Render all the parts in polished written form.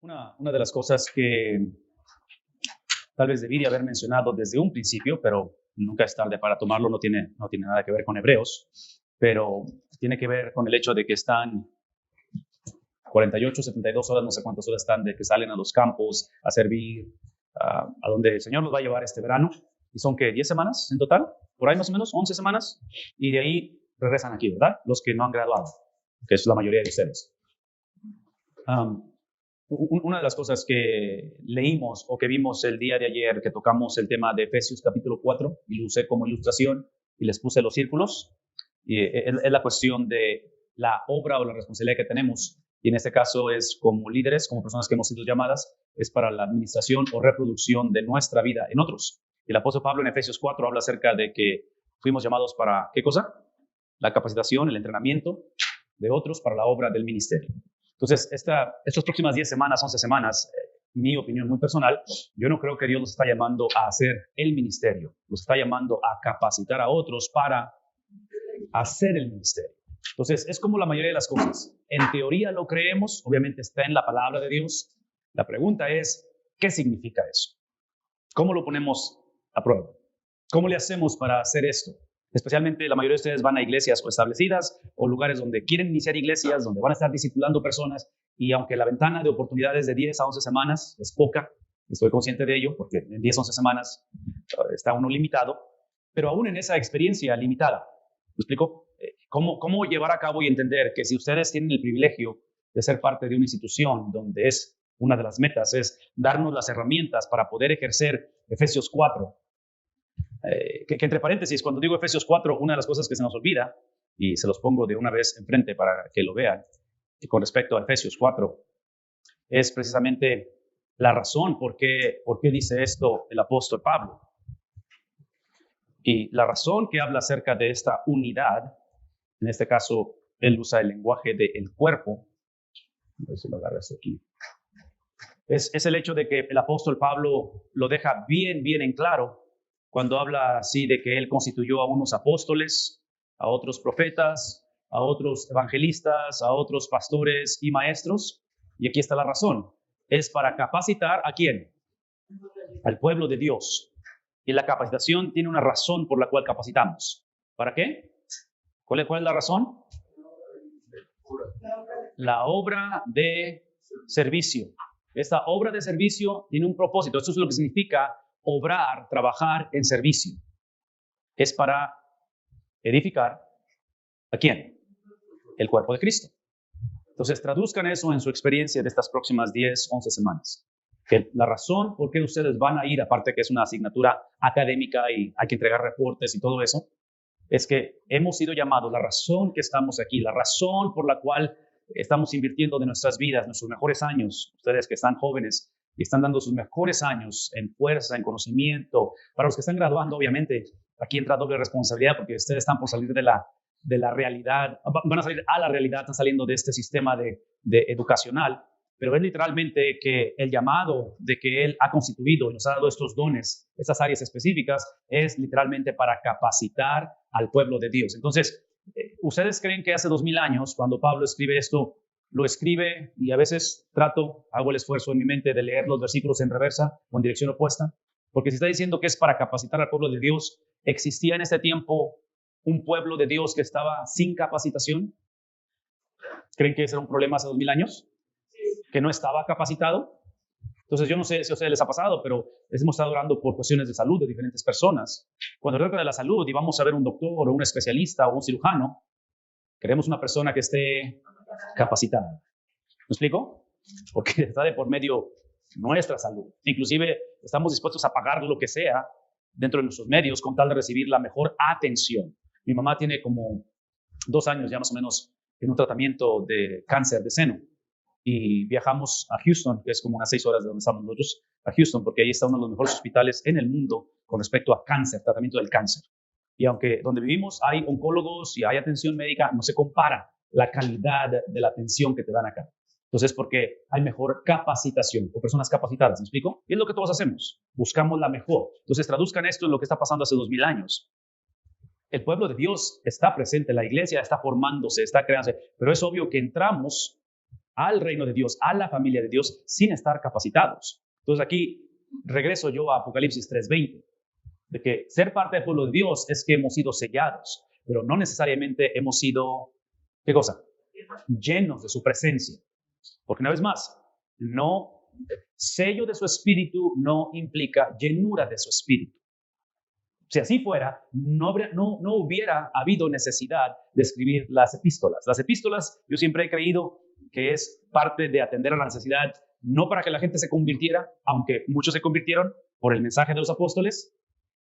Una de las cosas que tal vez debí haber mencionado desde un principio, pero nunca es tarde para tomarlo, no tiene nada que ver con Hebreos, pero tiene que ver con el hecho de que están 48, 72 horas, no sé cuántas horas están, de que salen a los campos a servir, a donde el Señor los va a llevar este verano. Y son, ¿qué? 10 semanas en total, por ahí más o menos, 11 semanas, y de ahí regresan aquí, ¿verdad? Los que no han graduado, que es la mayoría de ustedes. Una de las cosas que leímos o que vimos el día de ayer, que tocamos el tema de Efesios capítulo 4, y lo usé como ilustración y les puse los círculos, y es la cuestión de la obra o la responsabilidad que tenemos, y en este caso es como líderes, como personas que hemos sido llamadas, es para la administración o reproducción de nuestra vida en otros. Y el apóstol Pablo en Efesios 4 habla acerca de que fuimos llamados para, ¿qué cosa? La capacitación, el entrenamiento de otros para la obra del ministerio. Entonces, estas próximas 10 semanas, 11 semanas, mi opinión muy personal, yo no creo que Dios nos está llamando a hacer el ministerio, nos está llamando a capacitar a otros para hacer el ministerio. Entonces, es como la mayoría de las cosas. En teoría lo creemos, obviamente está en la palabra de Dios. La pregunta es, ¿qué significa eso? ¿Cómo lo ponemos a prueba? ¿Cómo le hacemos para hacer esto? Especialmente la mayoría de ustedes van a iglesias o establecidas o lugares donde quieren iniciar iglesias, donde van a estar discipulando personas, y aunque la ventana de oportunidades de 10 a 11 semanas es poca, estoy consciente de ello, porque en 10 a 11 semanas está uno limitado, pero aún en esa experiencia limitada, ¿me explico? ¿Cómo llevar a cabo y entender que si ustedes tienen el privilegio de ser parte de una institución donde es una de las metas es darnos las herramientas para poder ejercer Efesios 4, que entre paréntesis, cuando digo Efesios 4, una de las cosas que se nos olvida, y se los pongo de una vez enfrente para que lo vean, con respecto a Efesios 4, es precisamente la razón por qué dice esto el apóstol Pablo. Y la razón que habla acerca de esta unidad, en este caso, él usa el lenguaje del cuerpo, a ver si lo agarras aquí, es el hecho de que el apóstol Pablo lo deja bien en claro cuando habla así de que él constituyó a unos apóstoles, a otros profetas, a otros evangelistas, a otros pastores y maestros. Y aquí está la razón. Es para capacitar ¿a quién? Al pueblo de Dios. Y la capacitación tiene una razón por la cual capacitamos. ¿Para qué? ¿Cuál es la razón? La obra de servicio. Esta obra de servicio tiene un propósito. Esto es lo que significa obrar, trabajar en servicio. Es para edificar ¿a quién? El cuerpo de Cristo. Entonces, traduzcan eso en su experiencia de estas próximas 10, 11 semanas. Que la razón por qué ustedes van a ir, aparte que es una asignatura académica y hay que entregar reportes y todo eso, es que hemos sido llamados, la razón que estamos aquí, la razón por la cual estamos invirtiendo de nuestras vidas, nuestros mejores años, ustedes que están jóvenes y están dando sus mejores años en fuerza, en conocimiento. Para los que están graduando, obviamente, aquí entra doble responsabilidad porque ustedes están por salir de la realidad, van a salir a la realidad, están saliendo de este sistema de educacional, pero es literalmente que el llamado de que Él ha constituido y nos ha dado estos dones, estas áreas específicas, es literalmente para capacitar al pueblo de Dios. Entonces, ¿ustedes creen que hace 2000 años, cuando Pablo escribe esto, lo escribe y a veces hago el esfuerzo en mi mente de leer los versículos en reversa o en dirección opuesta? Porque si está diciendo que es para capacitar al pueblo de Dios, ¿existía en ese tiempo un pueblo de Dios que estaba sin capacitación? ¿Creen que ese era un problema hace 2000 años? ¿Que no estaba capacitado? Entonces, yo no sé si a ustedes les ha pasado, pero hemos estado orando por cuestiones de salud de diferentes personas. Cuando se trata de la salud y vamos a ver un doctor o un especialista o un cirujano, queremos una persona que esté capacitada. ¿Me explico? Porque está de por medio nuestra salud. Inclusive estamos dispuestos a pagar lo que sea dentro de nuestros medios con tal de recibir la mejor atención. Mi mamá tiene como 2 años ya más o menos en un tratamiento de cáncer de seno y viajamos a Houston, que es como unas 6 horas de donde estamos nosotros, a Houston, porque ahí está uno de los mejores hospitales en el mundo con respecto a cáncer, tratamiento del cáncer. Y aunque donde vivimos hay oncólogos y hay atención médica, no se compara la calidad de la atención que te dan acá. Entonces, porque hay mejor capacitación o personas capacitadas, ¿me explico? Y es lo que todos hacemos, buscamos la mejor. Entonces, traduzcan esto en lo que está pasando hace 2000 años. El pueblo de Dios está presente, la iglesia está formándose, está creándose, pero es obvio que entramos al reino de Dios, a la familia de Dios, sin estar capacitados. Entonces aquí regreso yo a Apocalipsis 3:20, de que ser parte del pueblo de Dios es que hemos sido sellados, pero no necesariamente hemos sido, ¿qué cosa? Llenos de su presencia. Porque una vez más, no, sello de su espíritu no implica llenura de su espíritu. Si así fuera, no hubiera habido necesidad de escribir las epístolas. Las epístolas, yo siempre he creído que es parte de atender a la necesidad, no para que la gente se convirtiera, aunque muchos se convirtieron por el mensaje de los apóstoles,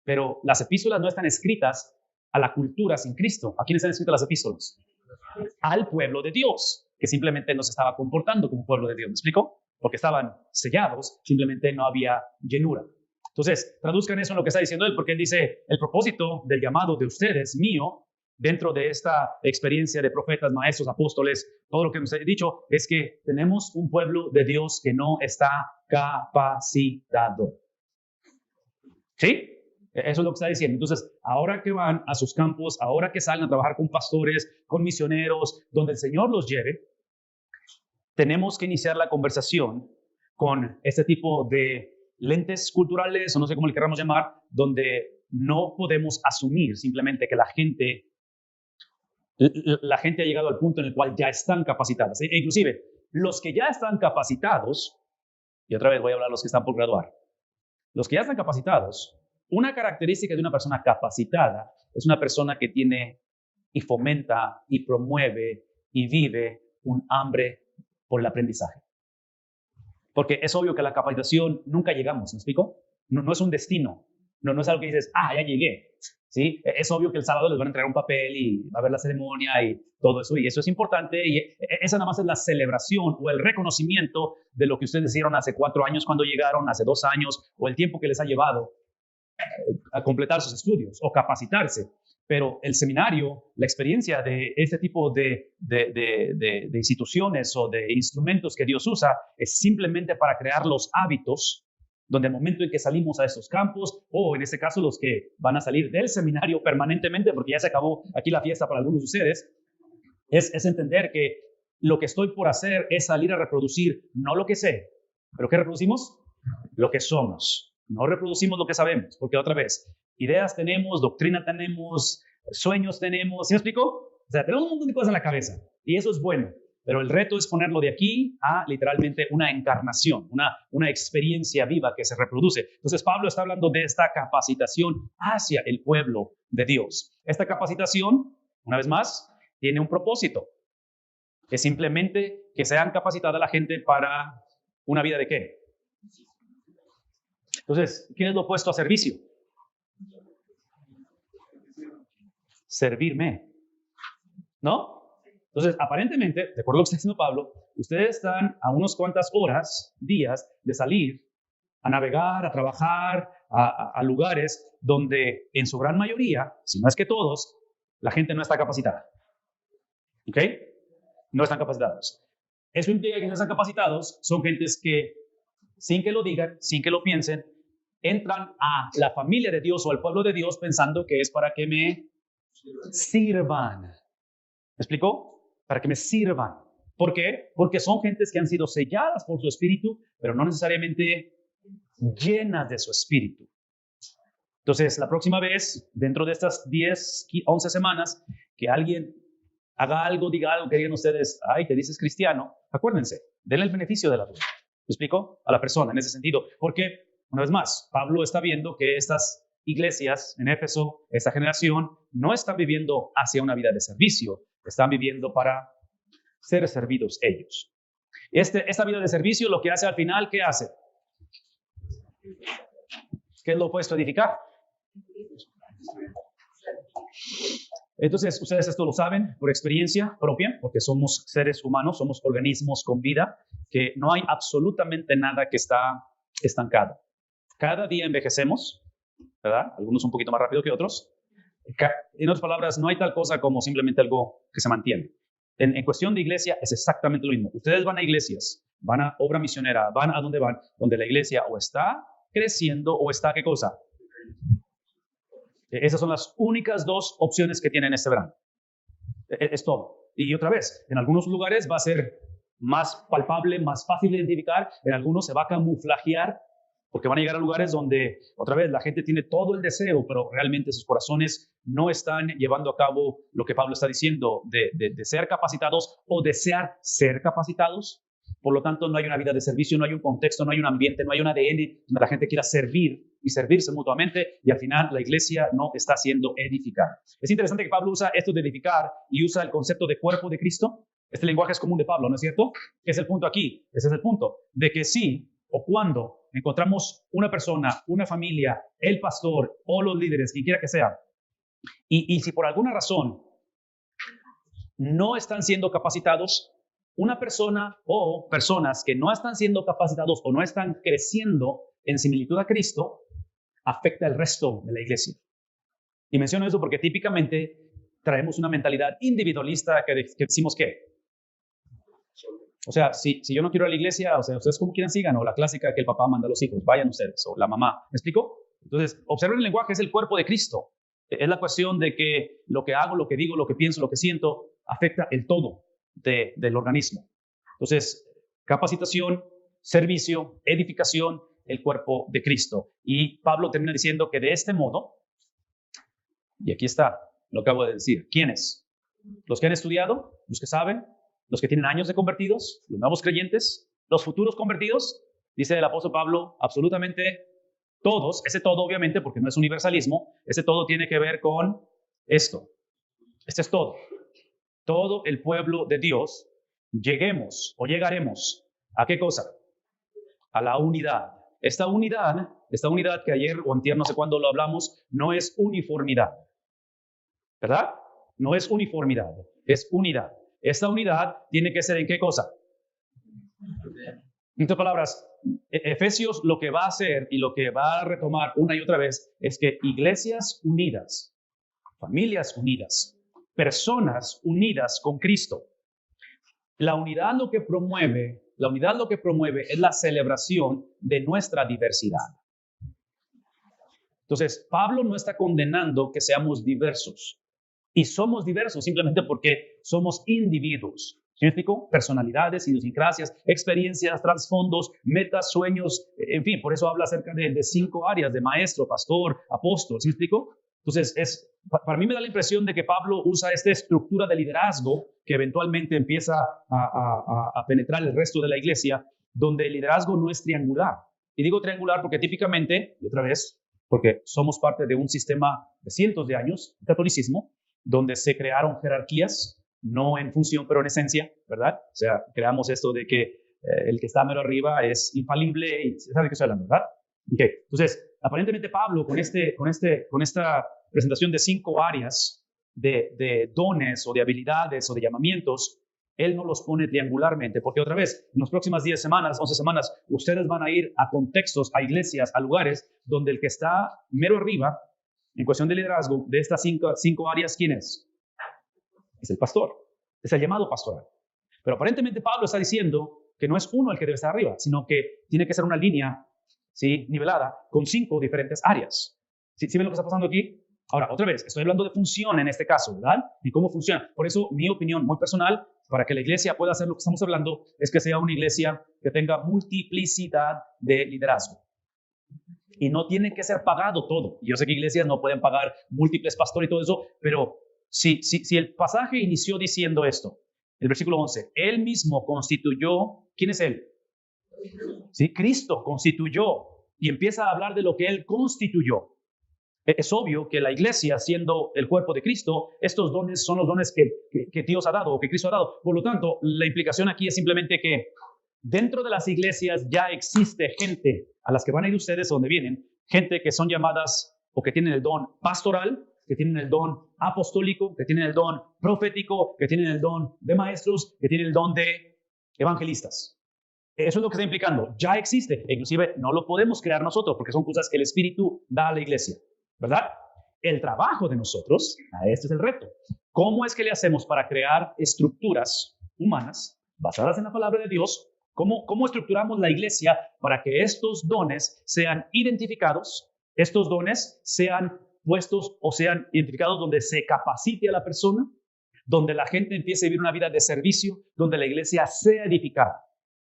pero las epístolas no están escritas a la cultura sin Cristo. ¿A quién están escritas las epístolas? Al pueblo de Dios, que simplemente no se estaba comportando como pueblo de Dios. ¿Me explico? Porque estaban sellados, simplemente no había llenura. Entonces, traduzcan eso en lo que está diciendo él, porque él dice, el propósito del llamado de ustedes, mío, dentro de esta experiencia de profetas, maestros, apóstoles, todo lo que hemos dicho, es que tenemos un pueblo de Dios que no está capacitado. ¿Sí? Eso es lo que está diciendo. Entonces, ahora que van a sus campos, ahora que salen a trabajar con pastores, con misioneros, donde el Señor los lleve, tenemos que iniciar la conversación con este tipo de lentes culturales, o no sé cómo le queramos llamar, donde no podemos asumir simplemente que la gente ha llegado al punto en el cual ya están capacitadas. E inclusive, los que ya están capacitados, y otra vez voy a hablar de los que están por graduar, los que ya están capacitados, una característica de una persona capacitada es una persona que tiene y fomenta y promueve y vive un hambre por el aprendizaje. Porque es obvio que a la capacitación nunca llegamos, ¿me explico? No es un destino, no es algo que dices, ya llegué, ¿sí? Es obvio que el sábado les van a entregar un papel y va a haber la ceremonia y todo eso, y eso es importante, y esa nada más es la celebración o el reconocimiento de lo que ustedes hicieron hace 4 años cuando llegaron, hace 2 años, o el tiempo que les ha llevado a completar sus estudios o capacitarse. Pero el seminario, la experiencia de este tipo de instituciones o de instrumentos que Dios usa es simplemente para crear los hábitos donde al momento en que salimos a estos campos, o en este caso los que van a salir del seminario permanentemente, porque ya se acabó aquí la fiesta para algunos de ustedes, es entender que lo que estoy por hacer es salir a reproducir no lo que sé, pero ¿qué reproducimos? Lo que somos. No reproducimos lo que sabemos, porque otra vez, ideas tenemos, doctrina tenemos, sueños tenemos, ¿sí me explico? O sea, tenemos un montón de cosas en la cabeza y eso es bueno, pero el reto es ponerlo de aquí a literalmente una encarnación, una experiencia viva que se reproduce. Entonces Pablo está hablando de esta capacitación hacia el pueblo de Dios. Esta capacitación, una vez más, tiene un propósito. Es simplemente que sean capacitada la gente para una vida de ¿qué? Entonces, ¿qué es lo opuesto a servicio? Servirme, ¿no? Entonces, aparentemente, de acuerdo a lo que está diciendo Pablo, ustedes están a unas cuantas horas, días, de salir a navegar, a trabajar, a lugares donde en su gran mayoría, si no es que todos, la gente no está capacitada. ¿Ok? No están capacitados. Eso implica que no están capacitados, son gentes que, sin que lo digan, sin que lo piensen, entran a la familia de Dios o al pueblo de Dios pensando que es para que me sirvan. ¿Me explicó? Para que me sirvan. ¿Por qué? Porque son gentes que han sido selladas por su espíritu, pero no necesariamente llenas de su espíritu. Entonces, la próxima vez, dentro de estas 10, 11 semanas, que alguien haga algo, diga algo, que digan ustedes, ay, te dices cristiano, acuérdense, denle el beneficio de la duda. ¿Me explico? A la persona en ese sentido. Porque, una vez más, Pablo está viendo que estas iglesias en Éfeso, esta generación, no están viviendo hacia una vida de servicio, están viviendo para ser servidos ellos. Esta vida de servicio lo que hace al final, ¿qué hace? ¿Qué es lo opuesto a edificar? Entonces, ustedes esto lo saben por experiencia propia, porque somos seres humanos, somos organismos con vida, que no hay absolutamente nada que está estancado. Cada día envejecemos, ¿verdad? Algunos un poquito más rápido que otros. En otras palabras, no hay tal cosa como simplemente algo que se mantiene. En cuestión de iglesia es exactamente lo mismo. Ustedes van a iglesias, van a obra misionera, van a donde van, donde la iglesia o está creciendo o está, ¿qué cosa? Esas son las únicas 2 opciones que tienen este verano. Es todo. Y otra vez, en algunos lugares va a ser más palpable, más fácil de identificar. En algunos se va a camuflajear porque van a llegar a lugares donde, otra vez, la gente tiene todo el deseo, pero realmente sus corazones no están llevando a cabo lo que Pablo está diciendo de ser capacitados o desear ser capacitados. Por lo tanto, no hay una vida de servicio, no hay un contexto, no hay un ambiente, no hay un ADN donde la gente quiera servir y servirse mutuamente, y al final la iglesia no está siendo edificada. Es interesante que Pablo usa esto de edificar y usa el concepto de cuerpo de Cristo. Este lenguaje es común de Pablo, ¿no es cierto? ¿Qué es el punto aquí? Ese es el punto, de que sí o cuando encontramos una persona, una familia, el pastor o los líderes, quien quiera que sea, y si por alguna razón no están siendo capacitados, una persona o personas que no están siendo capacitados o no están creciendo en similitud a Cristo, afecta al resto de la iglesia. Y menciono eso porque típicamente traemos una mentalidad individualista que decimos que, o sea, si yo no quiero ir a la iglesia, o sea, ustedes como quieran sigan, o la clásica que el papá manda a los hijos, vayan ustedes, o la mamá, ¿me explico? Entonces, observen el lenguaje, es el cuerpo de Cristo. Es la cuestión de que lo que hago, lo que digo, lo que pienso, lo que siento, afecta el todo del organismo. Entonces, capacitación, servicio, edificación, el cuerpo de Cristo. Y Pablo termina diciendo que de este modo, y aquí está, lo acabo de decir, ¿quiénes? Los que han estudiado, los que saben, los que tienen años de convertidos, los nuevos creyentes, los futuros convertidos, dice el apóstol Pablo, absolutamente todos, ese todo obviamente, porque no es universalismo, ese todo tiene que ver con esto. Este es todo. Todo el pueblo de Dios, lleguemos o llegaremos ¿a qué cosa? A la unidad. Esta unidad que ayer o antier, no sé cuándo lo hablamos, no es uniformidad. ¿Verdad? No es uniformidad, es unidad. Esta unidad tiene que ser ¿en qué cosa? En otras palabras, Efesios lo que va a hacer y lo que va a retomar una y otra vez es que iglesias unidas, familias unidas, personas unidas con Cristo. La unidad lo que promueve es la celebración de nuestra diversidad. Entonces, Pablo no está condenando que seamos diversos. Y somos diversos simplemente porque somos individuos. ¿Sí me explico? Personalidades, idiosincrasias, experiencias, trasfondos, metas, sueños, en fin, por eso habla acerca de 5 áreas, de maestro, pastor, apóstol. ¿Sí me explico? Entonces, para mí me da la impresión de que Pablo usa esta estructura de liderazgo que eventualmente empieza a penetrar el resto de la iglesia, donde el liderazgo no es triangular. Y digo triangular porque típicamente, y otra vez, porque somos parte de un sistema de cientos de años, el catolicismo, donde se crearon jerarquías, no en función, pero en esencia, ¿verdad? O sea, creamos esto de que el que está mero arriba es infalible y ¿sabe de qué estoy hablando, verdad? Okay. Entonces, aparentemente Pablo, con esta presentación de 5 áreas de dones o de habilidades o de llamamientos, él no los pone triangularmente, porque otra vez, en las próximas 10 semanas, 11 semanas, ustedes van a ir a contextos, a iglesias, a lugares donde el que está mero arriba, en cuestión de liderazgo, de estas 5 áreas, ¿quién es? Es el pastor, es el llamado pastoral. Pero aparentemente Pablo está diciendo que no es uno el que debe estar arriba, sino que tiene que ser una línea, ¿sí?, nivelada con 5 diferentes áreas. ¿Sí ven lo que está pasando aquí? Ahora, otra vez, estoy hablando de función en este caso, ¿verdad? Y cómo funciona. Por eso, mi opinión muy personal, para que la iglesia pueda hacer lo que estamos hablando, es que sea una iglesia que tenga multiplicidad de liderazgo. Y no tiene que ser pagado todo. Yo sé que iglesias no pueden pagar múltiples pastores y todo eso, pero si el pasaje inició diciendo esto, el versículo 11, Él mismo constituyó, ¿quién es Él? Sí, Cristo constituyó y empieza a hablar de lo que Él constituyó. Es obvio que la iglesia, siendo el cuerpo de Cristo, estos dones son los dones que Dios ha dado o que Cristo ha dado. Por lo tanto, la implicación aquí es simplemente que dentro de las iglesias ya existe gente a las que van a ir ustedes donde vienen, gente que son llamadas o que tienen el don pastoral, que tienen el don apostólico, que tienen el don profético, que tienen el don de maestros, que tienen el don de evangelistas. Eso es lo que está implicando. Ya existe. Inclusive no lo podemos crear nosotros porque son cosas que el Espíritu da a la iglesia, ¿verdad? El trabajo de nosotros, este es el reto. ¿Cómo es que le hacemos para crear estructuras humanas basadas en la palabra de Dios? ¿Cómo estructuramos la iglesia para que estos dones sean identificados, estos dones sean puestos o sean identificados donde se capacite a la persona donde la gente empiece a vivir una vida de servicio, donde la iglesia sea edificada.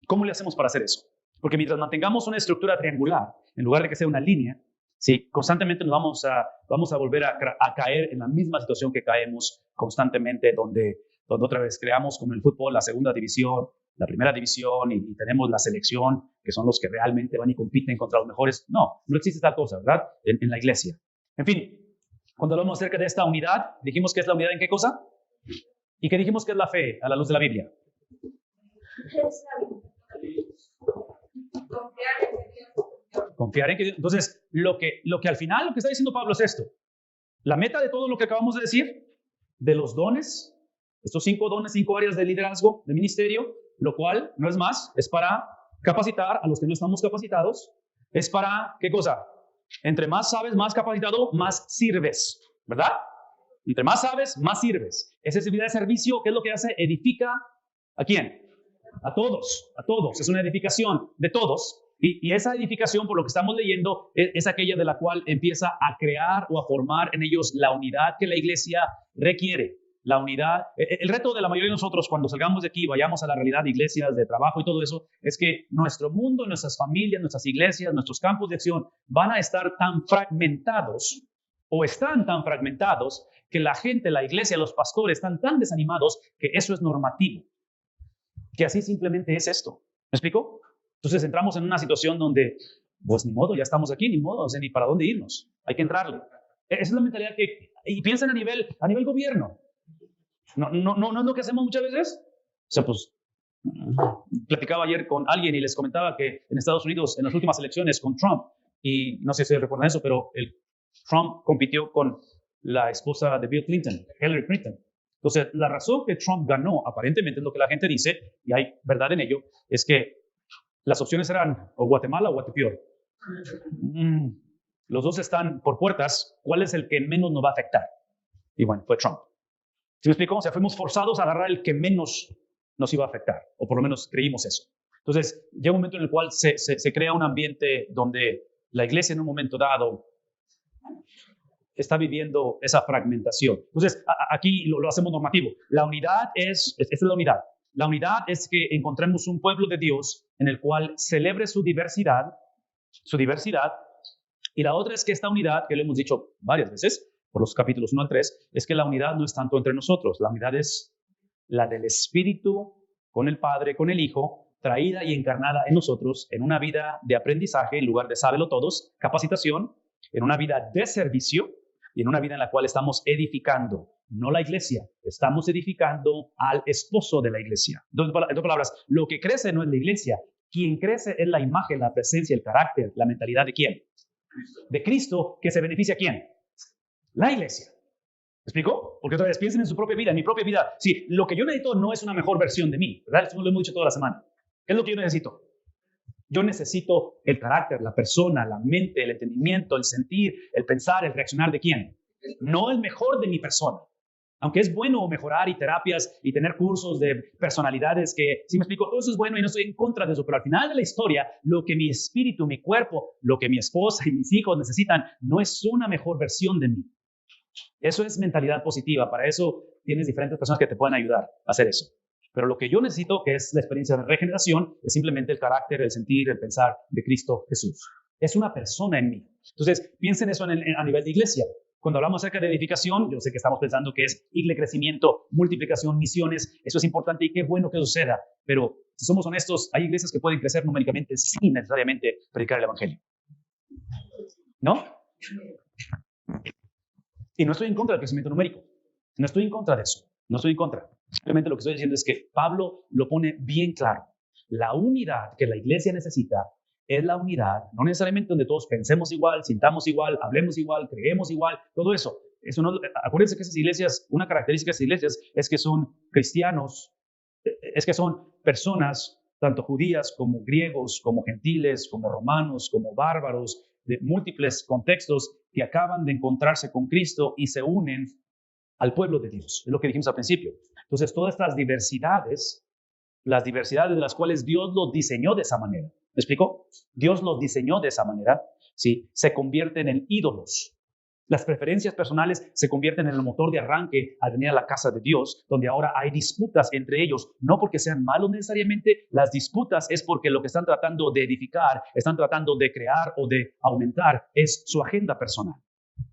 ¿Cómo le hacemos para hacer eso? Porque mientras mantengamos una estructura triangular, en lugar de que sea una línea, sí, constantemente nos vamos a volver a caer en la misma situación que caemos constantemente, donde otra vez creamos como en el fútbol la segunda división, la primera división y tenemos la selección, que son los que realmente van y compiten contra los mejores. No existe tal cosa, ¿verdad? En la iglesia. En fin, cuando hablamos acerca de esta unidad, dijimos que es la unidad en qué cosa? ¿Y qué dijimos que es la fe a la luz de la Biblia? Confiar en que Dios. Entonces, lo que al final lo que está diciendo Pablo es esto. La meta de todo lo que acabamos de decir, de los dones, estos 5 dones, 5 áreas de liderazgo, de ministerio, lo cual no es más, es para capacitar a los que no estamos capacitados. Es para, ¿qué cosa? Entre más sabes, más capacitado, más sirves, ¿verdad? Entre más sabes, más sirves. Esa es vida de servicio. ¿Qué es lo que hace? Edifica ¿a quién? A todos, a todos. Es una edificación de todos. Y esa edificación, por lo que estamos leyendo, es aquella de la cual empieza a crear o a formar en ellos la unidad que la iglesia requiere. La unidad. El reto de la mayoría de nosotros cuando salgamos de aquí y vayamos a la realidad de iglesias, de trabajo y todo eso, es que nuestro mundo, nuestras familias, nuestras iglesias, nuestros campos de acción van a estar tan fragmentados o están tan fragmentados que la gente, la iglesia, los pastores están tan desanimados que eso es normativo. Que así simplemente es esto. ¿Me explico? Entonces entramos en una situación donde, pues ni modo, ya estamos aquí, ni modo, o sea, ni para dónde irnos. Hay que entrarle. Esa es la mentalidad que... Y piensen a nivel gobierno. ¿No es lo que hacemos muchas veces? O sea, pues, platicaba ayer con alguien y les comentaba que en Estados Unidos, en las últimas elecciones con Trump, y no sé si recuerdan eso, pero Trump compitió con la esposa de Bill Clinton, Hillary Clinton. Entonces, la razón que Trump ganó, aparentemente es lo que la gente dice, y hay verdad en ello, es que las opciones eran o Guatemala o Guatepeor. Los dos están por puertas. ¿Cuál es el que menos nos va a afectar? Y bueno, fue Trump. ¿Sí me explico? O sea, fuimos forzados a agarrar el que menos nos iba a afectar, o por lo menos creímos eso. Entonces, llega un momento en el cual se crea un ambiente donde la iglesia en un momento dado está viviendo esa fragmentación. Entonces, aquí lo hacemos normativo. La unidad esta es la unidad. La unidad es que encontremos un pueblo de Dios en el cual celebre su diversidad, y la otra es que esta unidad, que lo hemos dicho varias veces, por los capítulos 1 al 3, es que la unidad no es tanto entre nosotros, la unidad es la del Espíritu con el Padre, con el Hijo, traída y encarnada en nosotros en una vida de aprendizaje en lugar de sábelo todos, capacitación, en una vida de servicio y en una vida en la cual estamos edificando, no la iglesia, estamos edificando al esposo de la iglesia. En otras palabras, lo que crece no es la iglesia, quien crece es la imagen, la presencia, el carácter, la mentalidad ¿de quién? De Cristo, que se beneficia ¿a quién? La iglesia. ¿Me explico? Porque otra vez piensen en su propia vida, en mi propia vida. Sí, lo que yo necesito no es una mejor versión de mí, ¿verdad? Eso lo hemos dicho toda la semana. ¿Qué es lo que yo necesito? Yo necesito el carácter, la persona, la mente, el entendimiento, el sentir, el pensar, el reaccionar ¿de quién? No el mejor de mi persona. Aunque es bueno mejorar y terapias y tener cursos de personalidades que, si me explico, todo eso es bueno y no estoy en contra de eso, pero al final de la historia, lo que mi espíritu, mi cuerpo, lo que mi esposa y mis hijos necesitan no es una mejor versión de mí. Eso es mentalidad positiva. Para eso tienes diferentes personas que te pueden ayudar a hacer eso. Pero lo que yo necesito, que es la experiencia de regeneración, es simplemente el carácter, el sentir, el pensar de Cristo Jesús. Es una persona en mí. Entonces, piensen eso a nivel de iglesia. Cuando hablamos acerca de edificación, yo sé que estamos pensando que es crecimiento, multiplicación, misiones. Eso es importante y qué bueno que suceda. Pero si somos honestos, hay iglesias que pueden crecer numéricamente sin necesariamente predicar el evangelio. ¿No? Y no estoy en contra del crecimiento numérico. No estoy en contra de eso. No estoy en contra. Simplemente lo que estoy diciendo es que Pablo lo pone bien claro. La unidad que la iglesia necesita es la unidad, no necesariamente donde todos pensemos igual, sintamos igual, hablemos igual, creemos igual, todo eso. Acuérdense que esas iglesias, una característica de esas iglesias es que son cristianos, es que son personas, tanto judías como griegos, como gentiles, como romanos, como bárbaros, de múltiples contextos que acaban de encontrarse con Cristo y se unen al pueblo de Dios. Es lo que dijimos al principio. Entonces, todas estas diversidades, las diversidades de las cuales Dios los diseñó de esa manera. ¿Me explico? Dios los diseñó de esa manera, ¿sí? Se convierten en ídolos. Las preferencias personales se convierten en el motor de arranque al venir a la casa de Dios, donde ahora hay disputas entre ellos, no porque sean malos necesariamente, las disputas es porque lo que están tratando de edificar, están tratando de crear o de aumentar, es su agenda personal.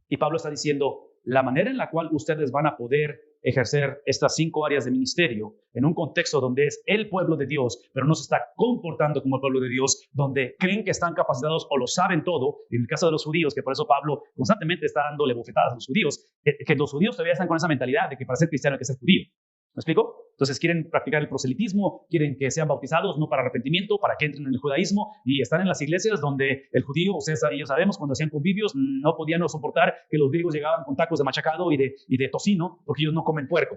Y Pablo está diciendo, la manera en la cual ustedes van a poder ejercer estas 5 áreas de ministerio en un contexto donde es el pueblo de Dios, pero no se está comportando como el pueblo de Dios, donde creen que están capacitados o lo saben todo. En el caso de los judíos, que por eso Pablo constantemente está dándole bofetadas a los judíos, que los judíos todavía están con esa mentalidad de que para ser cristiano hay que ser judío. ¿Me explico? Entonces quieren practicar el proselitismo, quieren que sean bautizados, no para arrepentimiento, para que entren en el judaísmo, y están en las iglesias donde el judío, ustedes y yo sabemos, cuando hacían convivios, no podían soportar que los griegos llegaban con tacos de machacado y de tocino, porque ellos no comen puerco.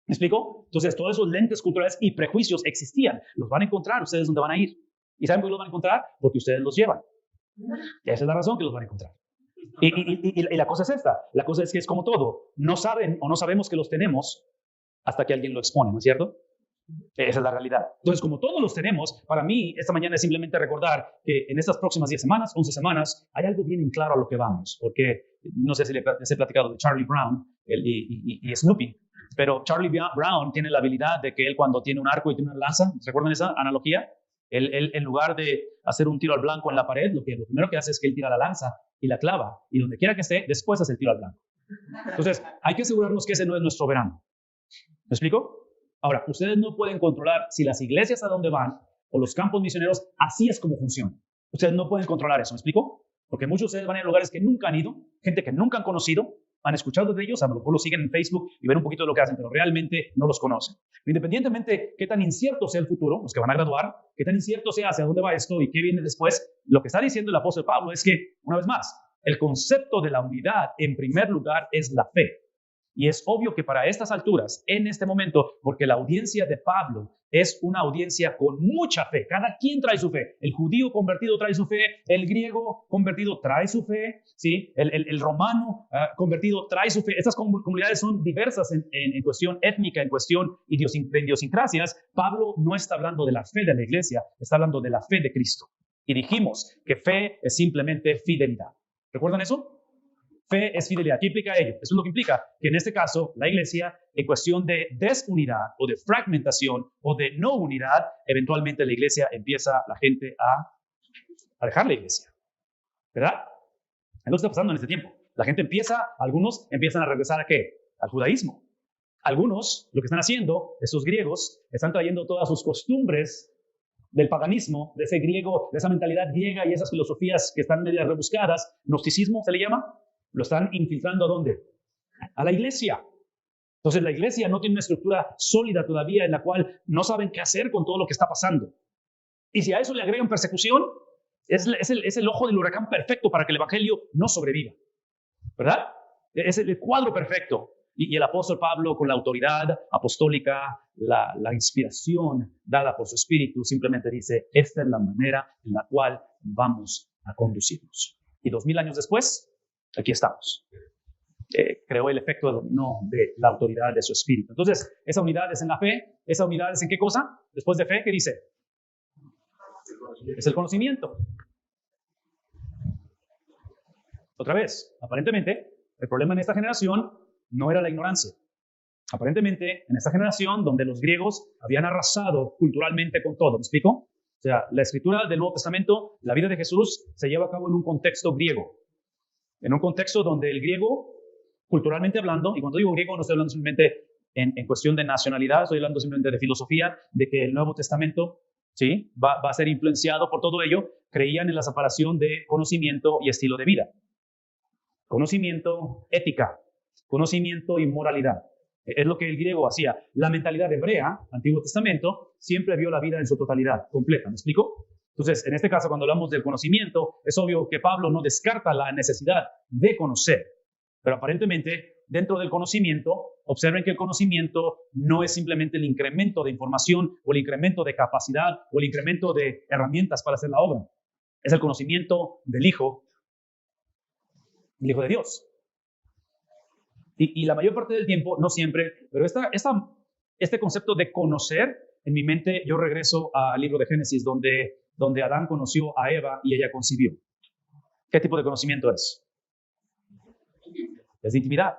¿Me explico? Entonces todos esos lentes culturales y prejuicios existían. Los van a encontrar ustedes donde van a ir. ¿Y saben por qué los van a encontrar? Porque ustedes los llevan. Esa es la razón que los van a encontrar. Y la cosa es esta. La cosa es que es como todo. No saben o no sabemos que los tenemos hasta que alguien lo expone, ¿no es cierto? Esa es la realidad. Entonces, como todos los tenemos, para mí, esta mañana es simplemente recordar que en estas próximas 10 semanas, 11 semanas, hay algo bien en claro a lo que vamos. Porque no sé si les he platicado de Charlie Brown y Snoopy, pero Charlie Brown tiene la habilidad de que él, cuando tiene un arco y tiene una lanza, ¿recuerdan esa analogía? Él, en lugar de hacer un tiro al blanco en la pared, lo primero que hace es que él tira la lanza y la clava, y donde quiera que esté, después hace el tiro al blanco. Entonces, hay que asegurarnos que ese no es nuestro verano. ¿Me explico? Ahora, ustedes no pueden controlar si las iglesias a donde van o los campos misioneros, así es como funcionan. Ustedes no pueden controlar eso, ¿me explico? Porque muchos de ustedes van a lugares que nunca han ido, gente que nunca han conocido, han escuchado de ellos, a lo mejor los siguen en Facebook y ven un poquito de lo que hacen, pero realmente no los conocen. Independientemente qué tan incierto sea el futuro, los que van a graduar, qué tan incierto sea hacia dónde va esto y qué viene después, lo que está diciendo el apóstol Pablo es que, una vez más, el concepto de la unidad, en primer lugar, es la fe. Y es obvio que para estas alturas, en este momento, porque la audiencia de Pablo es una audiencia con mucha fe. Cada quien trae su fe. El judío convertido trae su fe, el griego convertido trae su fe, ¿sí? el romano convertido trae su fe. Estas comunidades son diversas en cuestión étnica, en cuestión de idiosincrasias. Pablo no está hablando de la fe de la iglesia, está hablando de la fe de Cristo. Y dijimos que fe es simplemente fidelidad. ¿Recuerdan eso? Fe es fidelidad. ¿Qué implica ello? Eso es lo que implica que en este caso la iglesia, en cuestión de desunidad o de fragmentación o de no unidad, eventualmente la iglesia empieza la gente a dejar la iglesia. ¿Verdad? Es lo que está pasando en este tiempo. La gente algunos empiezan a regresar ¿a qué? Al judaísmo. Algunos, lo que están haciendo, esos griegos, están trayendo todas sus costumbres del paganismo, de ese griego, de esa mentalidad griega y esas filosofías que están medio rebuscadas. Gnosticismo se le llama. Lo están infiltrando ¿a dónde? A la iglesia. Entonces la iglesia no tiene una estructura sólida todavía en la cual no saben qué hacer con todo lo que está pasando. Y si a eso le agregan persecución, es el ojo del huracán perfecto para que el evangelio no sobreviva. ¿Verdad? Es el cuadro perfecto. Y el apóstol Pablo, con la autoridad apostólica, la inspiración dada por su espíritu, simplemente dice, esta es la manera en la cual vamos a conducirnos. Y 2000 años después, aquí estamos. Creó el efecto de dominó de la autoridad de su espíritu. Entonces, esa unidad es en la fe. ¿Esa unidad es en qué cosa? Después de fe, ¿qué dice? Es el conocimiento. Otra vez, aparentemente, el problema en esta generación no era la ignorancia. Aparentemente, en esta generación donde los griegos habían arrasado culturalmente con todo, ¿me explico? O sea, la escritura del Nuevo Testamento, la vida de Jesús, se lleva a cabo en un contexto griego. En un contexto donde el griego, culturalmente hablando, y cuando digo griego no estoy hablando simplemente en cuestión de nacionalidad, estoy hablando simplemente de filosofía, de que el Nuevo Testamento, ¿sí?, va a ser influenciado por todo ello, creían en la separación de conocimiento y estilo de vida. Conocimiento, ética, conocimiento y moralidad. Es lo que el griego hacía. La mentalidad hebrea, Antiguo Testamento, siempre vio la vida en su totalidad, completa. ¿Me explico? Entonces, en este caso, cuando hablamos del conocimiento, es obvio que Pablo no descarta la necesidad de conocer. Pero aparentemente, dentro del conocimiento, observen que el conocimiento no es simplemente el incremento de información o el incremento de capacidad o el incremento de herramientas para hacer la obra. Es el conocimiento del Hijo de Dios. Y la mayor parte del tiempo, no siempre, pero este concepto de conocer, en mi mente yo regreso al libro de Génesis, donde Adán conoció a Eva y ella concibió. ¿Qué tipo de conocimiento es? es de intimidad.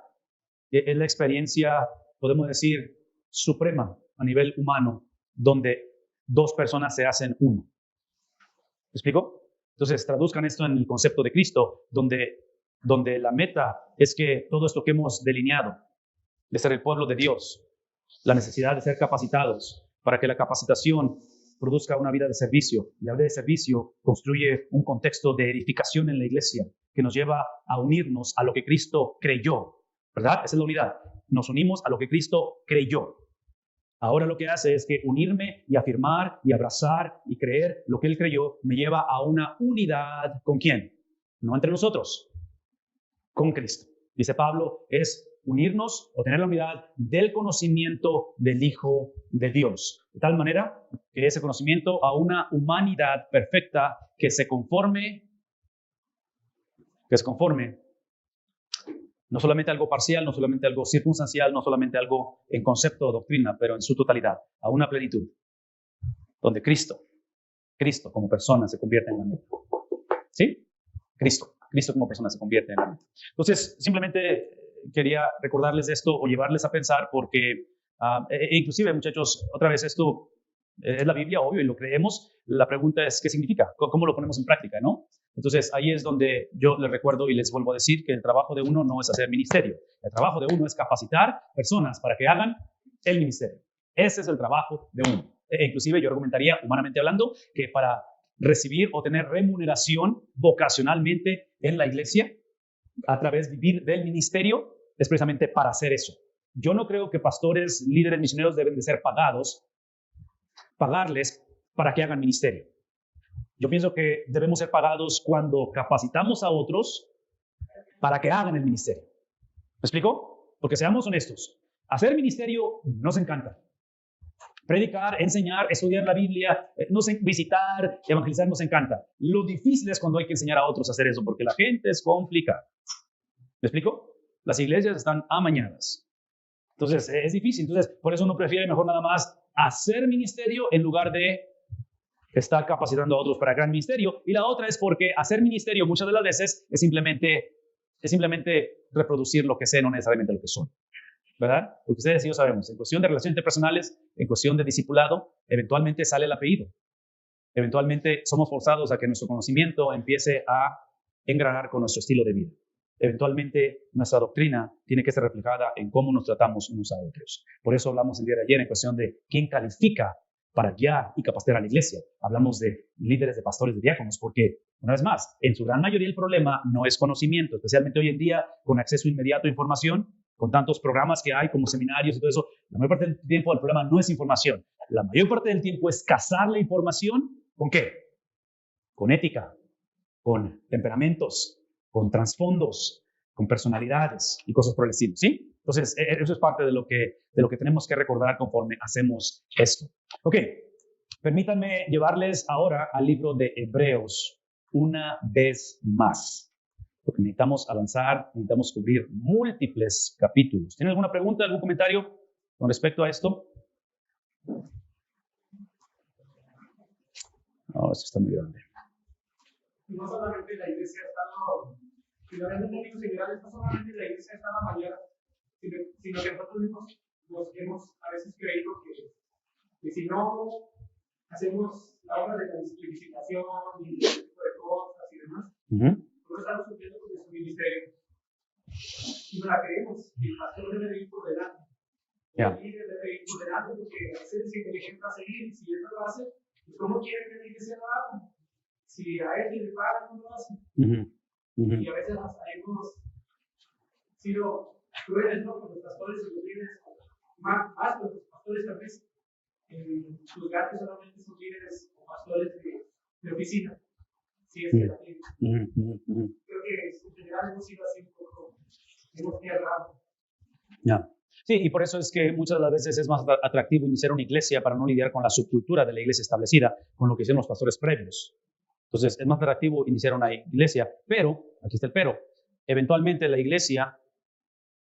Es la experiencia, podemos decir, suprema a nivel humano, donde dos personas se hacen uno. ¿Me explico? Entonces, traduzcan esto en el concepto de Cristo, donde la meta es que todo esto que hemos delineado, de ser el pueblo de Dios, la necesidad de ser capacitados para que la capacitación produzca una vida de servicio. Y la vida de servicio construye un contexto de edificación en la iglesia que nos lleva a unirnos a lo que Cristo creyó, ¿verdad? Esa es la unidad. Nos unimos a lo que Cristo creyó. Ahora lo que hace es que unirme y afirmar y abrazar y creer lo que Él creyó me lleva a una unidad. ¿Con quién? No entre nosotros, con Cristo. Dice Pablo, es unirnos o tener la unidad del conocimiento del Hijo de Dios. De tal manera que ese conocimiento a una humanidad perfecta que se conforme no solamente algo parcial, no solamente algo circunstancial, no solamente algo en concepto o doctrina, pero en su totalidad, a una plenitud, donde Cristo como persona se convierte en la meta. ¿Sí? Cristo como persona se convierte en la meta. Entonces, simplemente quería recordarles esto o llevarles a pensar porque, inclusive, muchachos, otra vez esto es la Biblia, obvio, y lo creemos. La pregunta es, ¿qué significa? ¿Cómo lo ponemos en práctica, no? Entonces, ahí es donde yo les recuerdo y les vuelvo a decir que el trabajo de uno no es hacer ministerio. El trabajo de uno es capacitar personas para que hagan el ministerio. Ese es el trabajo de uno. Inclusive, yo argumentaría, humanamente hablando, que para recibir o tener remuneración vocacionalmente en la iglesia, a través de vivir del ministerio, es precisamente para hacer eso. Yo no creo que pastores, líderes misioneros deben de ser pagarles para que hagan ministerio. Yo pienso que debemos ser pagados cuando capacitamos a otros para que hagan el ministerio. ¿Me explico? Porque seamos honestos, hacer ministerio nos encanta. Predicar, enseñar, estudiar la Biblia, visitar, evangelizar nos encanta. Lo difícil es cuando hay que enseñar a otros a hacer eso, porque la gente es complicada. ¿Me explico? Las iglesias están amañadas. Entonces, es difícil. Entonces, por eso uno prefiere mejor nada más hacer ministerio en lugar de estar capacitando a otros para gran ministerio. Y la otra es porque hacer ministerio muchas de las veces es simplemente reproducir lo que sé, no necesariamente lo que soy. ¿Verdad? Porque ustedes y yo sabemos, en cuestión de relaciones interpersonales, en cuestión de discipulado, eventualmente sale el apellido. Eventualmente somos forzados a que nuestro conocimiento empiece a engranar con nuestro estilo de vida. Eventualmente nuestra doctrina tiene que ser reflejada en cómo nos tratamos unos a otros. Por eso hablamos el día de ayer en cuestión de quién califica para guiar y capacitar a la iglesia. Hablamos de líderes, de pastores, de diáconos, porque, una vez más, en su gran mayoría el problema no es conocimiento, especialmente hoy en día con acceso inmediato a información, con tantos programas que hay como seminarios y todo eso. La mayor parte del tiempo el problema no es información. La mayor parte del tiempo es cazar la información. ¿Con qué? Con ética, con temperamentos, con trasfondos, con personalidades y cosas por el estilo, ¿sí? Entonces, eso es parte de lo que tenemos que recordar conforme hacemos esto. Ok, permítanme llevarles ahora al libro de Hebreos una vez más. Porque necesitamos avanzar, necesitamos cubrir múltiples capítulos. ¿Tienen alguna pregunta, algún comentario con respecto a esto? No, esto está muy grande. No solamente la iglesia está, finalmente en términos generales, no solamente la iglesia está amañada, sino que nosotros mismos nos hemos a veces creído que si no hacemos la obra de la licitación y ese tipo de cosas y demás, no estamos cumpliendo con nuestro ministerio. Y no la creemos. Y el pastor debe ir por delante. El líder debe ir por delante porque a veces es inteligente a seguir. Y si él no lo hace, pues ¿cómo quiere que la iglesia lo haga? Si a él le pagan, no lo hace. Y a veces hasta hemos sido crueles, ¿no? Con los pastores y los líderes, más con los pastores tal vez, en juzgar que solamente son líderes o pastores de oficina. Sí, es la Biblia. Creo que en general hemos sido así un poco, hemos errado. Sí, y por eso es que muchas de las veces es más atractivo iniciar una iglesia para no lidiar con la subcultura de la iglesia establecida, con lo que hicieron los pastores previos. Entonces, es más atractivo iniciar una iglesia, pero, aquí está el pero, eventualmente la iglesia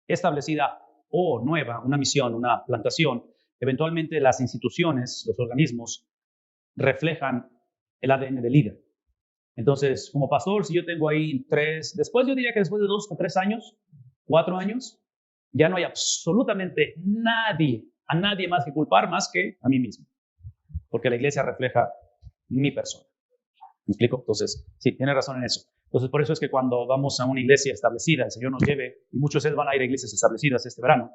establecida o nueva, una misión, una plantación, eventualmente las instituciones, los organismos, reflejan el ADN del líder. Entonces, como pastor, si yo tengo ahí yo diría que después de 2 o 3 años, 4 años, ya no hay absolutamente a nadie más que culpar más que a mí mismo. Porque la iglesia refleja mi persona. ¿Me explico? Entonces, sí, tiene razón en eso. Entonces, por eso es que cuando vamos a una iglesia establecida, el Señor nos lleve, y muchos de ustedes van a ir a iglesias establecidas este verano,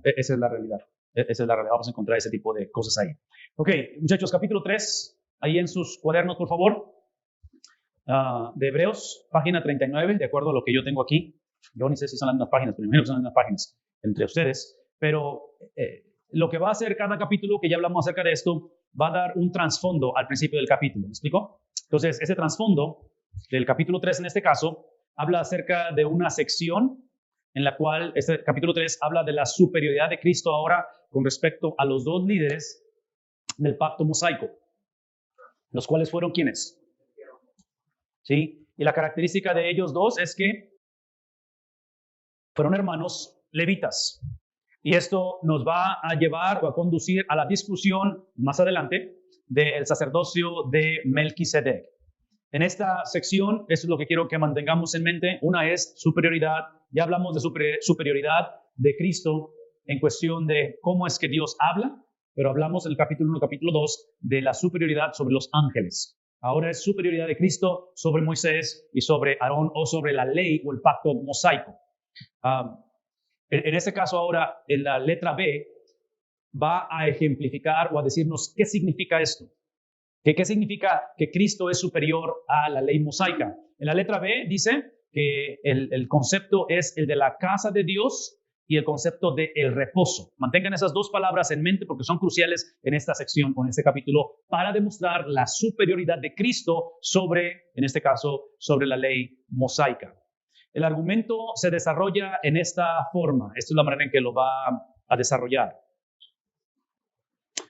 esa es la realidad. Esa es la realidad. Vamos a encontrar ese tipo de cosas ahí. Ok, muchachos, capítulo 3, ahí en sus cuadernos, por favor. De Hebreos, página 39, de acuerdo a lo que yo tengo aquí. Yo ni sé si son las mismas páginas, pero me imagino que son las mismas páginas entre ustedes. Pero lo que va a hacer cada capítulo, que ya hablamos acerca de esto, va a dar un trasfondo al principio del capítulo. ¿Me explico? Entonces, ese trasfondo del capítulo 3 en este caso, habla acerca de una sección en la cual este capítulo 3 habla de la superioridad de Cristo ahora con respecto a los dos líderes del pacto mosaico, los cuales fueron ¿quiénes? ¿Sí? Y la característica de ellos dos es que fueron hermanos levitas. Y esto nos va a llevar o a conducir a la discusión más adelante del sacerdocio de Melquisedec. En esta sección, eso es lo que quiero que mantengamos en mente. Una es superioridad. Ya hablamos de superioridad de Cristo en cuestión de cómo es que Dios habla, pero hablamos en el capítulo 1, capítulo 2 de la superioridad sobre los ángeles. Ahora es superioridad de Cristo sobre Moisés y sobre Aarón o sobre la ley o el pacto mosaico. En este caso ahora, en la letra B, va a ejemplificar o a decirnos qué significa esto. ¿Qué significa que Cristo es superior a la ley mosaica? En la letra B dice que el concepto es el de la casa de Dios y el concepto de el reposo. Mantengan esas dos palabras en mente porque son cruciales en esta sección, en este capítulo, para demostrar la superioridad de Cristo sobre, en este caso, sobre la ley mosaica. El argumento se desarrolla en esta forma. Esta es la manera en que lo va a desarrollar.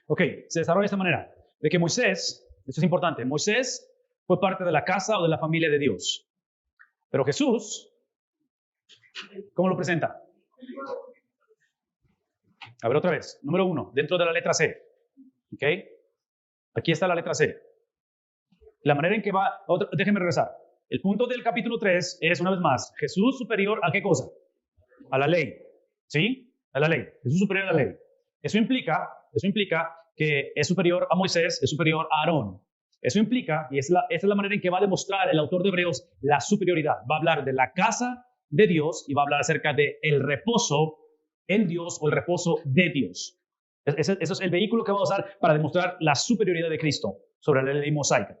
Ok, se desarrolla de esta manera. De que Moisés, esto es importante, Moisés fue parte de la casa o de la familia de Dios. Pero Jesús, ¿cómo lo presenta? A ver otra vez. Número 1, dentro de la letra C. Ok, aquí está la letra C. La manera en que va, déjenme regresar. El punto del capítulo 3 es, una vez más, Jesús superior ¿a qué cosa? A la ley. ¿Sí? A la ley. Jesús superior a la ley. Eso implica que es superior a Moisés, es superior a Aarón. Eso implica, y esa es la manera en que va a demostrar el autor de Hebreos la superioridad. Va a hablar de la casa de Dios y va a hablar acerca de el reposo en Dios o el reposo de Dios. Eso es el vehículo que va a usar para demostrar la superioridad de Cristo sobre la ley mosaica.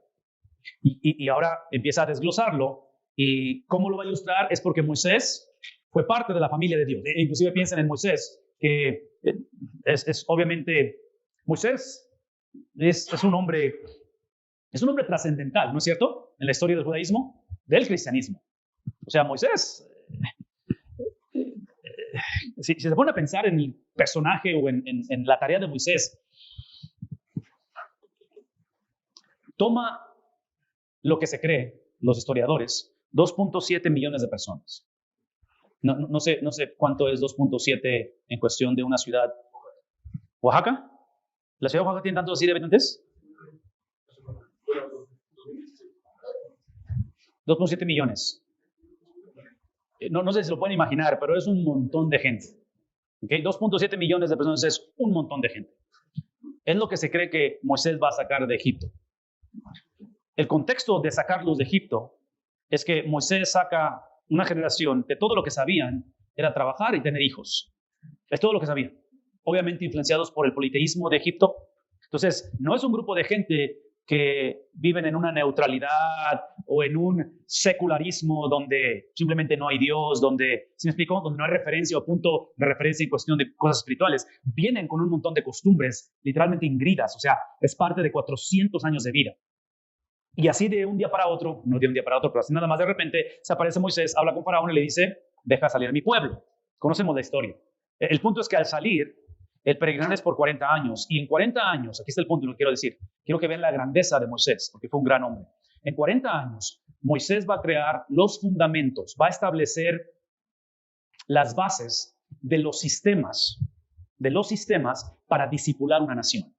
Y ahora empieza a desglosarlo. ¿Y cómo lo va a ilustrar? Es porque Moisés fue parte de la familia de Dios. Inclusive piensen en Moisés, que es obviamente, Moisés es un hombre trascendental, ¿no es cierto? En la historia del judaísmo, del cristianismo. O sea, Moisés, si se pone a pensar en el personaje o en la tarea de Moisés, toma lo que se cree, los historiadores, 2.7 millones de personas. No sé cuánto es 2.7 en cuestión de una ciudad. ¿Oaxaca? ¿La ciudad de Oaxaca tiene tantos así de habitantes? 2.7 millones. No sé si lo pueden imaginar, pero es un montón de gente. ¿Okay? 2.7 millones de personas es un montón de gente. Es lo que se cree que Moisés va a sacar de Egipto. El contexto de sacarlos de Egipto es que Moisés saca una generación que todo lo que sabían era trabajar y tener hijos. Es todo lo que sabían. Obviamente influenciados por el politeísmo de Egipto. Entonces, no es un grupo de gente que viven en una neutralidad o en un secularismo donde simplemente no hay Dios, donde, ¿sí me explico? Donde no hay referencia o punto de referencia en cuestión de cosas espirituales. Vienen con un montón de costumbres literalmente ingridas, o sea, es parte de 400 años de vida. Y así de un día para otro, no de un día para otro, pero así nada más de repente se aparece Moisés, habla con Faraón y le dice, deja salir a mi pueblo. Conocemos la historia. El punto es que al salir, el peregrinaje es por 40 años. Y en 40 años, aquí está el punto y lo quiero decir, quiero que vean la grandeza de Moisés, porque fue un gran hombre. En 40 años, Moisés va a crear los fundamentos, va a establecer las bases de los sistemas para discipular una nación.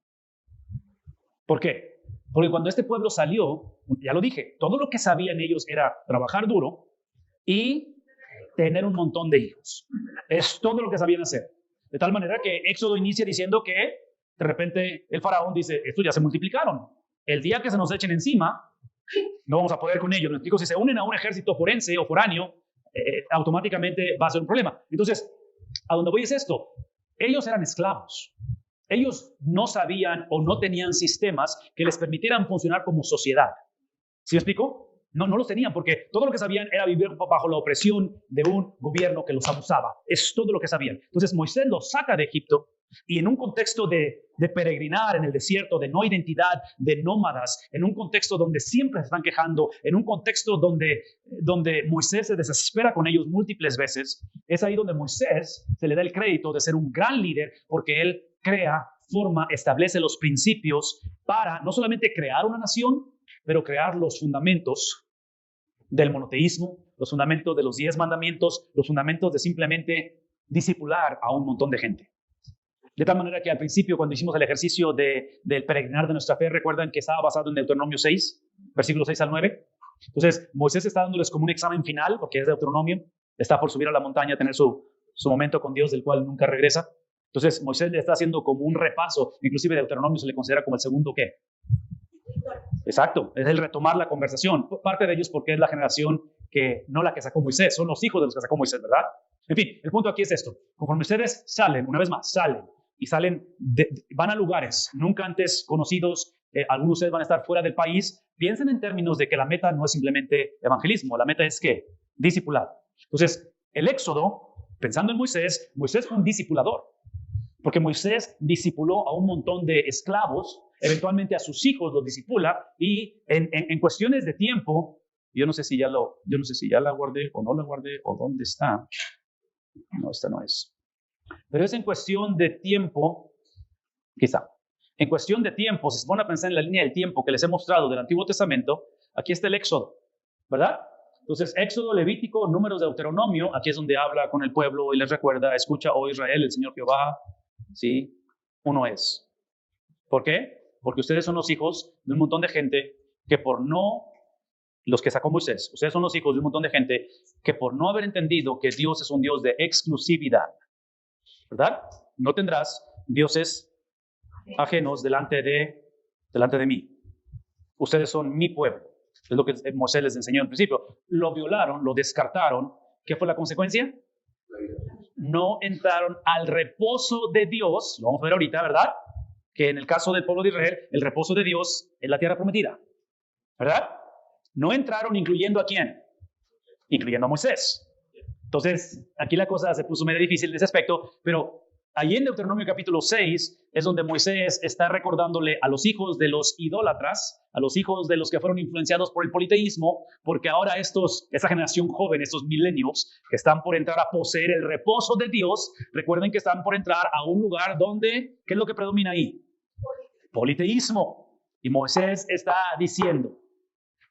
¿Por qué? Porque cuando este pueblo salió, ya lo dije, todo lo que sabían ellos era trabajar duro y tener un montón de hijos. Es todo lo que sabían hacer. De tal manera que Éxodo inicia diciendo que de repente el faraón dice, estos ya se multiplicaron. El día que se nos echen encima, no vamos a poder con ellos. Me explico, si se unen a un ejército forense o foráneo, automáticamente va a ser un problema. Entonces, a donde voy es esto. Ellos eran esclavos. Ellos no sabían o no tenían sistemas que les permitieran funcionar como sociedad. ¿Sí me explico? No los tenían porque todo lo que sabían era vivir bajo la opresión de un gobierno que los abusaba. Es todo lo que sabían. Entonces Moisés los saca de Egipto y en un contexto de peregrinar en el desierto, de no identidad, de nómadas, en un contexto donde siempre se están quejando, en un contexto donde Moisés se desespera con ellos múltiples veces, es ahí donde Moisés se le da el crédito de ser un gran líder porque él crea, forma, establece los principios para no solamente crear una nación, pero crear los fundamentos del monoteísmo, los fundamentos de los 10 mandamientos, los fundamentos de simplemente discipular a un montón de gente. De tal manera que al principio, cuando hicimos el ejercicio del peregrinar de nuestra fe, recuerdan que estaba basado en Deuteronomio 6, versículos 6 al 9. Entonces, Moisés está dándoles como un examen final, porque es Deuteronomio, está por subir a la montaña a tener su momento con Dios, del cual nunca regresa. Entonces, Moisés le está haciendo como un repaso, inclusive Deuteronomio se le considera como el segundo ¿qué? Exacto, es el retomar la conversación. Parte de ellos porque es la generación que no la que sacó Moisés, son los hijos de los que sacó Moisés, ¿verdad? En fin, el punto aquí es esto. Conforme ustedes salen, una vez más, van a lugares nunca antes conocidos, algunos de ustedes van a estar fuera del país, piensen en términos de que la meta no es simplemente evangelismo, la meta es ¿qué? Discipulado. Entonces, el Éxodo, pensando en Moisés fue un discipulador, porque Moisés discipuló a un montón de esclavos, eventualmente a sus hijos los discipula, y en cuestiones de tiempo, yo no sé si ya la guardé o no la guardé, o dónde está. No, esta no es. Pero es en cuestión de tiempo, quizá. En cuestión de tiempo, si se van a pensar en la línea del tiempo que les he mostrado del Antiguo Testamento, aquí está el Éxodo, ¿verdad? Entonces, Éxodo, Levítico, Números, Deuteronomio, aquí es donde habla con el pueblo y les recuerda, escucha, oh Israel, el Señor Jehová, ¿sí? Uno es. ¿Por qué? Porque ustedes son los hijos de un montón de gente que los que sacó Moisés, ustedes son los hijos de un montón de gente que por no haber entendido que Dios es un Dios de exclusividad, ¿verdad? No tendrás dioses ajenos delante de mí. Ustedes son mi pueblo. Es lo que Moisés les enseñó al principio. Lo violaron, lo descartaron. ¿Qué fue la consecuencia? No entraron al reposo de Dios. Lo vamos a ver ahorita, ¿verdad? Que en el caso del pueblo de Israel, el reposo de Dios es la tierra prometida, ¿verdad? No entraron incluyendo ¿a quién? Incluyendo a Moisés. Entonces, aquí la cosa se puso medio difícil en ese aspecto, pero ahí en Deuteronomio capítulo 6 es donde Moisés está recordándole a los hijos de los idólatras, a los hijos de los que fueron influenciados por el politeísmo, porque ahora esa generación joven, estos millennials, que están por entrar a poseer el reposo de Dios, recuerden que están por entrar a un lugar donde, ¿qué es lo que predomina ahí? Politeísmo. Y Moisés está diciendo,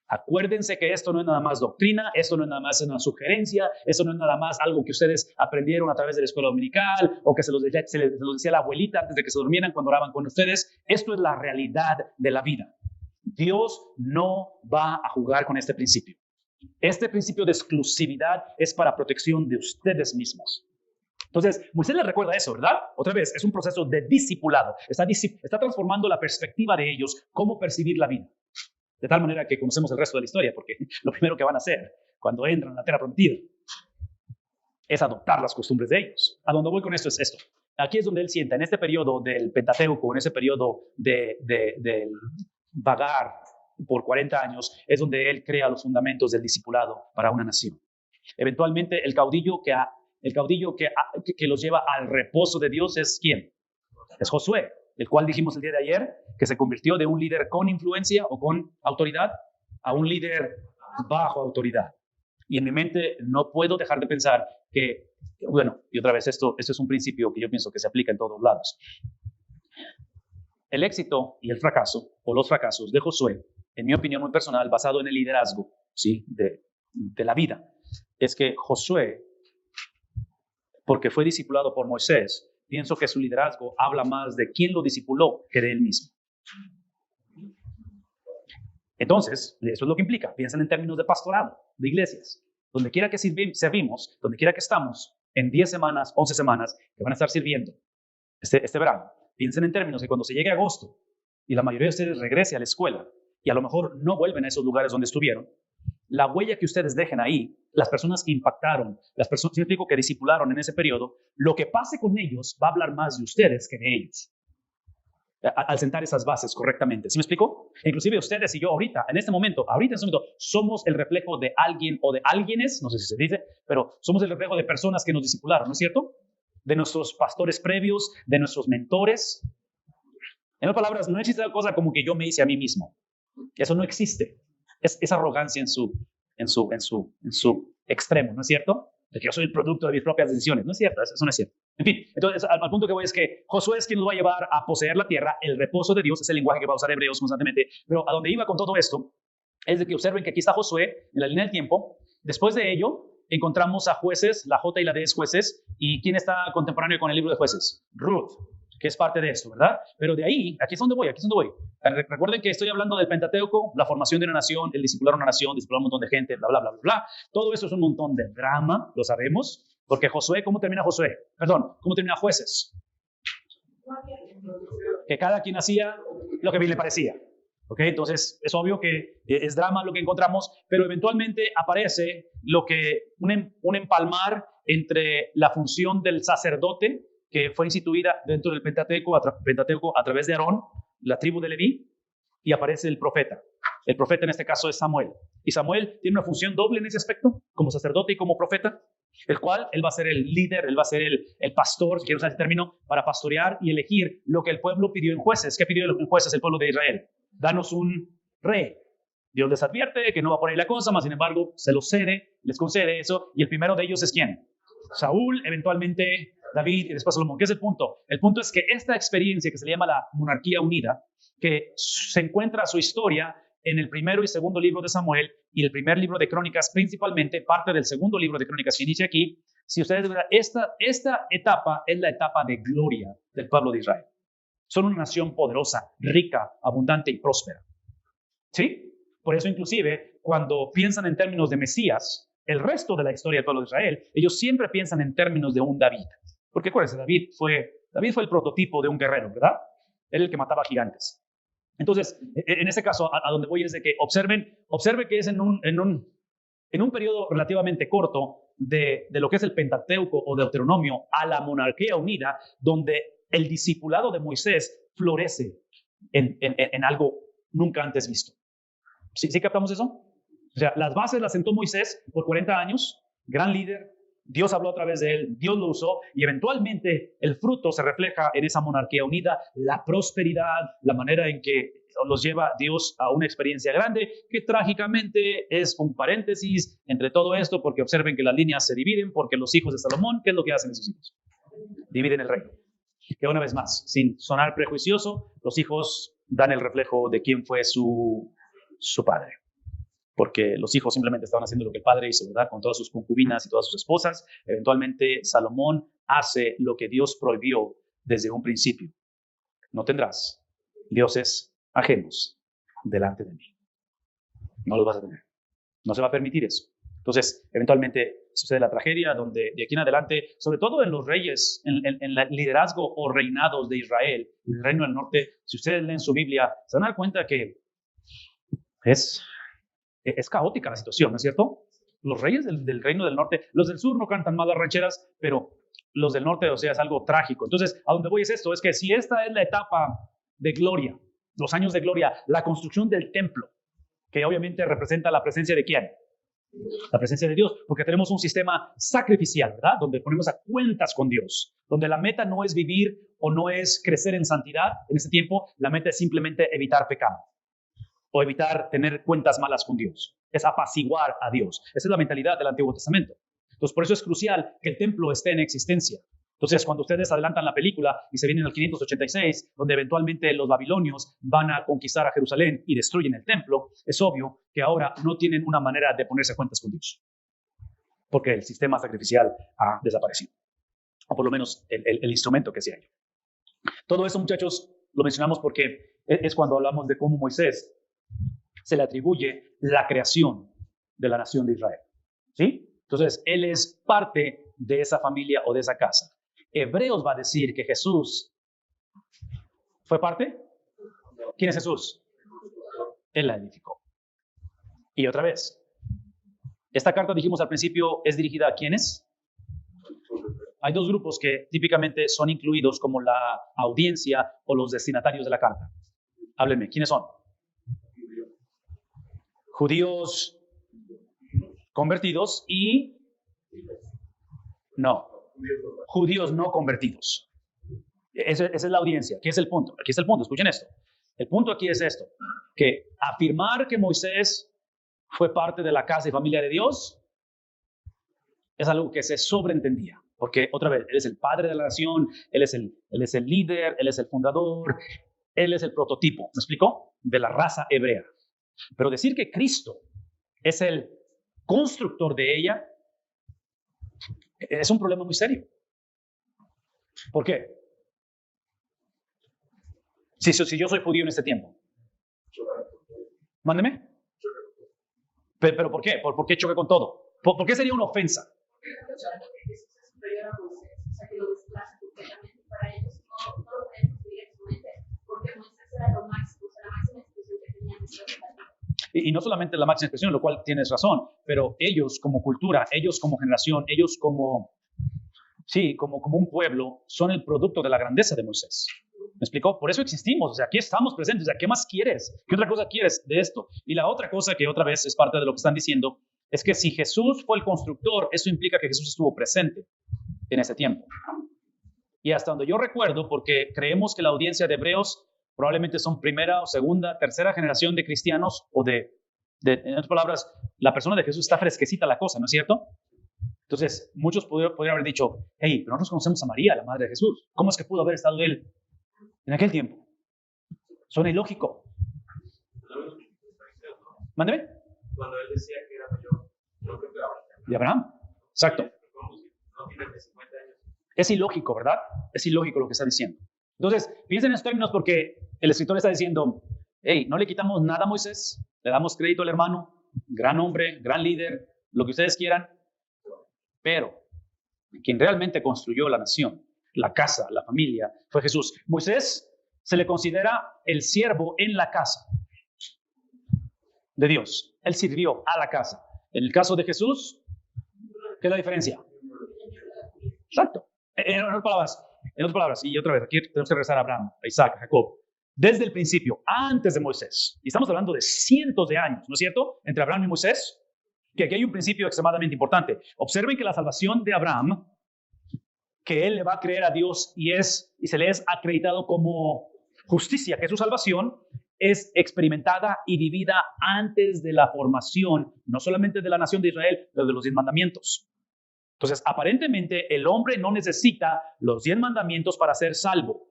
acuérdense que esto no es nada más doctrina, esto no es nada más una sugerencia, esto no es nada más algo que ustedes aprendieron a través de la escuela dominical o que se los decía la abuelita antes de que se durmieran cuando oraban con ustedes. Esto es la realidad de la vida. Dios no va a jugar con este principio. Este principio de exclusividad es para protección de ustedes mismos. Entonces, Moisés les recuerda eso, ¿verdad? Otra vez, es un proceso de discipulado. Está transformando la perspectiva de ellos, cómo percibir la vida. De tal manera que conocemos el resto de la historia, porque lo primero que van a hacer cuando entran a la tierra prometida es adoptar las costumbres de ellos. A donde voy con esto es esto. Aquí es donde él sienta, en este periodo del Pentateuco, en ese periodo del vagar por 40 años, es donde él crea los fundamentos del discipulado para una nación. Eventualmente, el caudillo que los lleva al reposo de Dios es ¿quién? Es Josué, el cual dijimos el día de ayer que se convirtió de un líder con influencia o con autoridad a un líder bajo autoridad. Y en mi mente no puedo dejar de pensar que, bueno, y otra vez, esto es un principio que yo pienso que se aplica en todos lados. El éxito y el fracaso, o los fracasos de Josué, en mi opinión muy personal, basado en el liderazgo, ¿sí? de la vida, es que Josué, porque fue discipulado por Moisés, pienso que su liderazgo habla más de quién lo discipuló que de él mismo. Entonces, eso es lo que implica. Piensen en términos de pastorado, de iglesias. donde quiera que servimos, donde quiera que estamos, en 10 semanas, 11 semanas, que van a estar sirviendo este verano, piensen en términos de cuando se llegue agosto y la mayoría de ustedes regrese a la escuela y a lo mejor no vuelven a esos lugares donde estuvieron, la huella que ustedes dejen ahí, las personas que impactaron, las personas que discipularon en ese periodo, lo que pase con ellos va a hablar más de ustedes que de ellos. Al sentar esas bases correctamente. ¿Sí me explico? Inclusive ustedes y yo ahorita, en este momento, somos el reflejo de alguien o de alguienes, no sé si se dice, pero somos el reflejo de personas que nos discipularon, ¿no es cierto? De nuestros pastores previos, de nuestros mentores. En otras palabras, no existe tal cosa como que yo me hice a mí mismo. Eso no existe. Es arrogancia en su extremo, ¿no es cierto? De que yo soy el producto de mis propias decisiones. No es cierto, eso no es cierto. En fin, entonces al punto que voy es que Josué es quien nos va a llevar a poseer la tierra, el reposo de Dios, es el lenguaje que va a usar Hebreos constantemente, pero a donde iba con todo esto es de que observen que aquí está Josué en la línea del tiempo. Después de ello encontramos a jueces, la J y la D es jueces, y ¿quién está contemporáneo con el libro de jueces? Ruth, que es parte de esto, ¿verdad? Pero de ahí, aquí es donde voy. Recuerden que estoy hablando del Pentateuco, la formación de una nación, el discipular a una nación, discipular a un montón de gente, bla, bla, bla, bla, bla. Todo eso es un montón de drama, lo sabemos, porque Josué, ¿cómo termina Josué? ¿Cómo termina Jueces? Que cada quien hacía lo que bien le parecía. ¿Ok? Entonces, es obvio que es drama lo que encontramos, pero eventualmente aparece un empalmar entre la función del sacerdote, que fue instituida dentro del Pentateuco a través de Aarón, la tribu de Leví, y aparece el profeta. El profeta en este caso es Samuel. Y Samuel tiene una función doble en ese aspecto, como sacerdote y como profeta, el cual él va a ser el líder, él va a ser el pastor, si quiero usar ese término, para pastorear y elegir lo que el pueblo pidió en Jueces. ¿Qué pidió en Jueces el pueblo de Israel? Danos un rey. Dios les advierte que no va por ahí la cosa, mas sin embargo se los cede, les concede eso, y el primero de ellos es ¿quién? Saúl, eventualmente David y después Salomón. ¿Qué es el punto? El punto es que esta experiencia que se le llama la monarquía unida, que se encuentra su historia en el primero y segundo libro de Samuel y el primer libro de Crónicas, principalmente parte del segundo libro de Crónicas que inicia aquí. Si ustedes ven, esta etapa es la etapa de gloria del pueblo de Israel. Son una nación poderosa, rica, abundante y próspera. ¿Sí? Por eso inclusive cuando piensan en términos de Mesías, el resto de la historia del pueblo de Israel, ellos siempre piensan en términos de un David. Porque acuérdense, David fue el prototipo de un guerrero, ¿verdad? Él el que mataba gigantes. Entonces, en este caso, a donde voy es de que observe que es en un periodo relativamente corto de lo que es el Pentateuco o Deuteronomio a la monarquía unida, donde el discipulado de Moisés florece en algo nunca antes visto. ¿Sí captamos eso? O sea, las bases las sentó Moisés por 40 años, gran líder, Dios habló a través de él, Dios lo usó y eventualmente el fruto se refleja en esa monarquía unida, la prosperidad, la manera en que los lleva Dios a una experiencia grande, que trágicamente es un paréntesis entre todo esto, porque observen que las líneas se dividen, porque los hijos de Salomón, ¿qué es lo que hacen esos hijos? Dividen el reino. Que una vez más, sin sonar prejuicioso, los hijos dan el reflejo de quién fue su padre. Porque los hijos simplemente estaban haciendo lo que el padre hizo, ¿verdad? Con todas sus concubinas y todas sus esposas. Eventualmente, Salomón hace lo que Dios prohibió desde un principio. No tendrás dioses ajenos delante de mí. No los vas a tener. No se va a permitir eso. Entonces, eventualmente sucede la tragedia donde de aquí en adelante, sobre todo en los reyes, en el liderazgo o reinados de Israel, el reino del norte, si ustedes leen su Biblia, se van a dar cuenta que es caótica la situación, ¿no es cierto? Los reyes del reino del norte, los del sur no cantan mal las rancheras, pero los del norte, o sea, es algo trágico. Entonces, a donde voy es esto, es que si esta es la etapa de gloria, los años de gloria, la construcción del templo, que obviamente representa la presencia de ¿quién? La presencia de Dios, porque tenemos un sistema sacrificial, ¿verdad? Donde ponemos a cuentas con Dios, donde la meta no es vivir o no es crecer en santidad en ese tiempo, la meta es simplemente evitar pecado o evitar tener cuentas malas con Dios, es apaciguar a Dios. Esa es la mentalidad del Antiguo Testamento. Entonces, por eso es crucial que el templo esté en existencia. Entonces, cuando ustedes adelantan la película y se vienen al 586, donde eventualmente los babilonios van a conquistar a Jerusalén y destruyen el templo, es obvio que ahora no tienen una manera de ponerse a cuentas con Dios, porque el sistema sacrificial ha desaparecido, o por lo menos el instrumento que hacía ello. Todo eso, muchachos, lo mencionamos porque es cuando hablamos de cómo Moisés se le atribuye la creación de la nación de Israel. ¿Sí? Entonces, él es parte de esa familia o de esa casa. Hebreos va a decir que Jesús fue parte. ¿Quién es Jesús? Él la edificó. Y otra vez, esta carta, dijimos al principio, es dirigida a ¿quiénes? Hay dos grupos que típicamente son incluidos como la audiencia o los destinatarios de la carta. Háblenme, ¿quiénes son? Judíos convertidos y no, judíos no convertidos. Esa es la audiencia. ¿Qué es el punto? Aquí está el punto, escuchen esto. El punto aquí es esto, que afirmar que Moisés fue parte de la casa y familia de Dios es algo que se sobreentendía. Porque, otra vez, él es el padre de la nación, él es el líder, él es el fundador, él es el prototipo, ¿me explicó? De la raza hebrea. Pero decir que Cristo es el constructor de ella es un problema muy serio. ¿Por qué? Si yo soy judío en este tiempo. Mándeme. ¿Pero por qué? ¿Por qué choque con todo? ¿Por qué sería una ofensa? Y no solamente la máxima expresión, lo cual tienes razón, pero ellos como cultura, ellos como generación, ellos como un pueblo, son el producto de la grandeza de Moisés. ¿Me explicó? Por eso existimos, o sea, aquí estamos presentes, o sea, ¿qué más quieres? ¿Qué otra cosa quieres de esto? Y la otra cosa que otra vez es parte de lo que están diciendo, es que si Jesús fue el constructor, eso implica que Jesús estuvo presente en ese tiempo. Y hasta donde yo recuerdo, porque creemos que la audiencia de Hebreos probablemente son primera o segunda, tercera generación de cristianos o en otras palabras, la persona de Jesús está fresquecita la cosa, ¿no es cierto? Entonces, muchos podrían haber dicho, hey, pero nosotros conocemos a María, la madre de Jesús. ¿Cómo es que pudo haber estado él en aquel tiempo? Suena ilógico. Mándeme. Cuando él decía que era mayor, no creo que era de Abraham. Exacto. No tiene 50 años. Es ilógico, ¿verdad? Es ilógico lo que está diciendo. Entonces, piensen en esos términos porque el escritor está diciendo, hey, no le quitamos nada a Moisés, le damos crédito al hermano, gran hombre, gran líder, lo que ustedes quieran, pero quien realmente construyó la nación, la casa, la familia, fue Jesús. Moisés se le considera el siervo en la casa de Dios. Él sirvió a la casa. En el caso de Jesús, ¿qué es la diferencia? Exacto. En otras palabras, y otra vez, aquí tenemos que regresar a Abraham, a Isaac, a Jacob. Desde el principio, antes de Moisés, y estamos hablando de cientos de años, ¿no es cierto? Entre Abraham y Moisés, que aquí hay un principio extremadamente importante. Observen que la salvación de Abraham, que él le va a creer a Dios y se le es acreditado como justicia, que su salvación es experimentada y vivida antes de la formación, no solamente de la nación de Israel, pero de los 10 mandamientos. Entonces, aparentemente, el hombre no necesita los 10 mandamientos para ser salvo.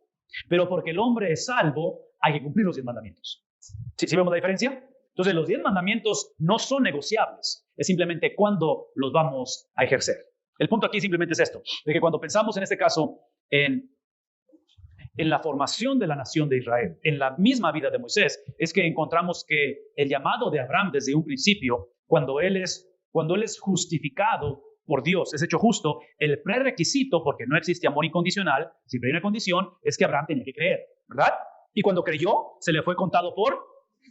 Pero porque el hombre es salvo, hay que cumplir los 10 mandamientos. ¿Sí vemos la diferencia? Entonces, los 10 mandamientos no son negociables. Es simplemente cuándo los vamos a ejercer. El punto aquí simplemente es esto, de que cuando pensamos en este caso en la formación de la nación de Israel, en la misma vida de Moisés, es que encontramos que el llamado de Abraham desde un principio, cuando él es justificado por Dios, es hecho justo, el prerequisito, porque no existe amor incondicional, siempre hay una condición, es que Abraham tenía que creer, ¿verdad? Y cuando creyó, se le fue contado por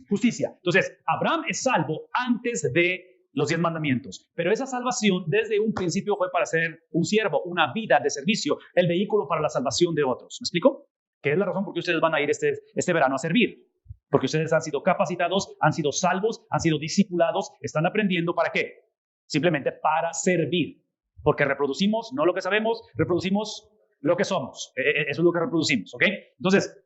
justicia. Entonces, Abraham es salvo antes de los 10 mandamientos, pero esa salvación desde un principio fue para ser un siervo, una vida de servicio, el vehículo para la salvación de otros. ¿Me explico? Que es la razón por qué ustedes van a ir este verano a servir. Porque ustedes han sido capacitados, han sido salvos, han sido discipulados, están aprendiendo ¿para qué? Simplemente para servir. Porque reproducimos, no lo que sabemos, reproducimos lo que somos. Eso es lo que reproducimos, ¿ok? Entonces,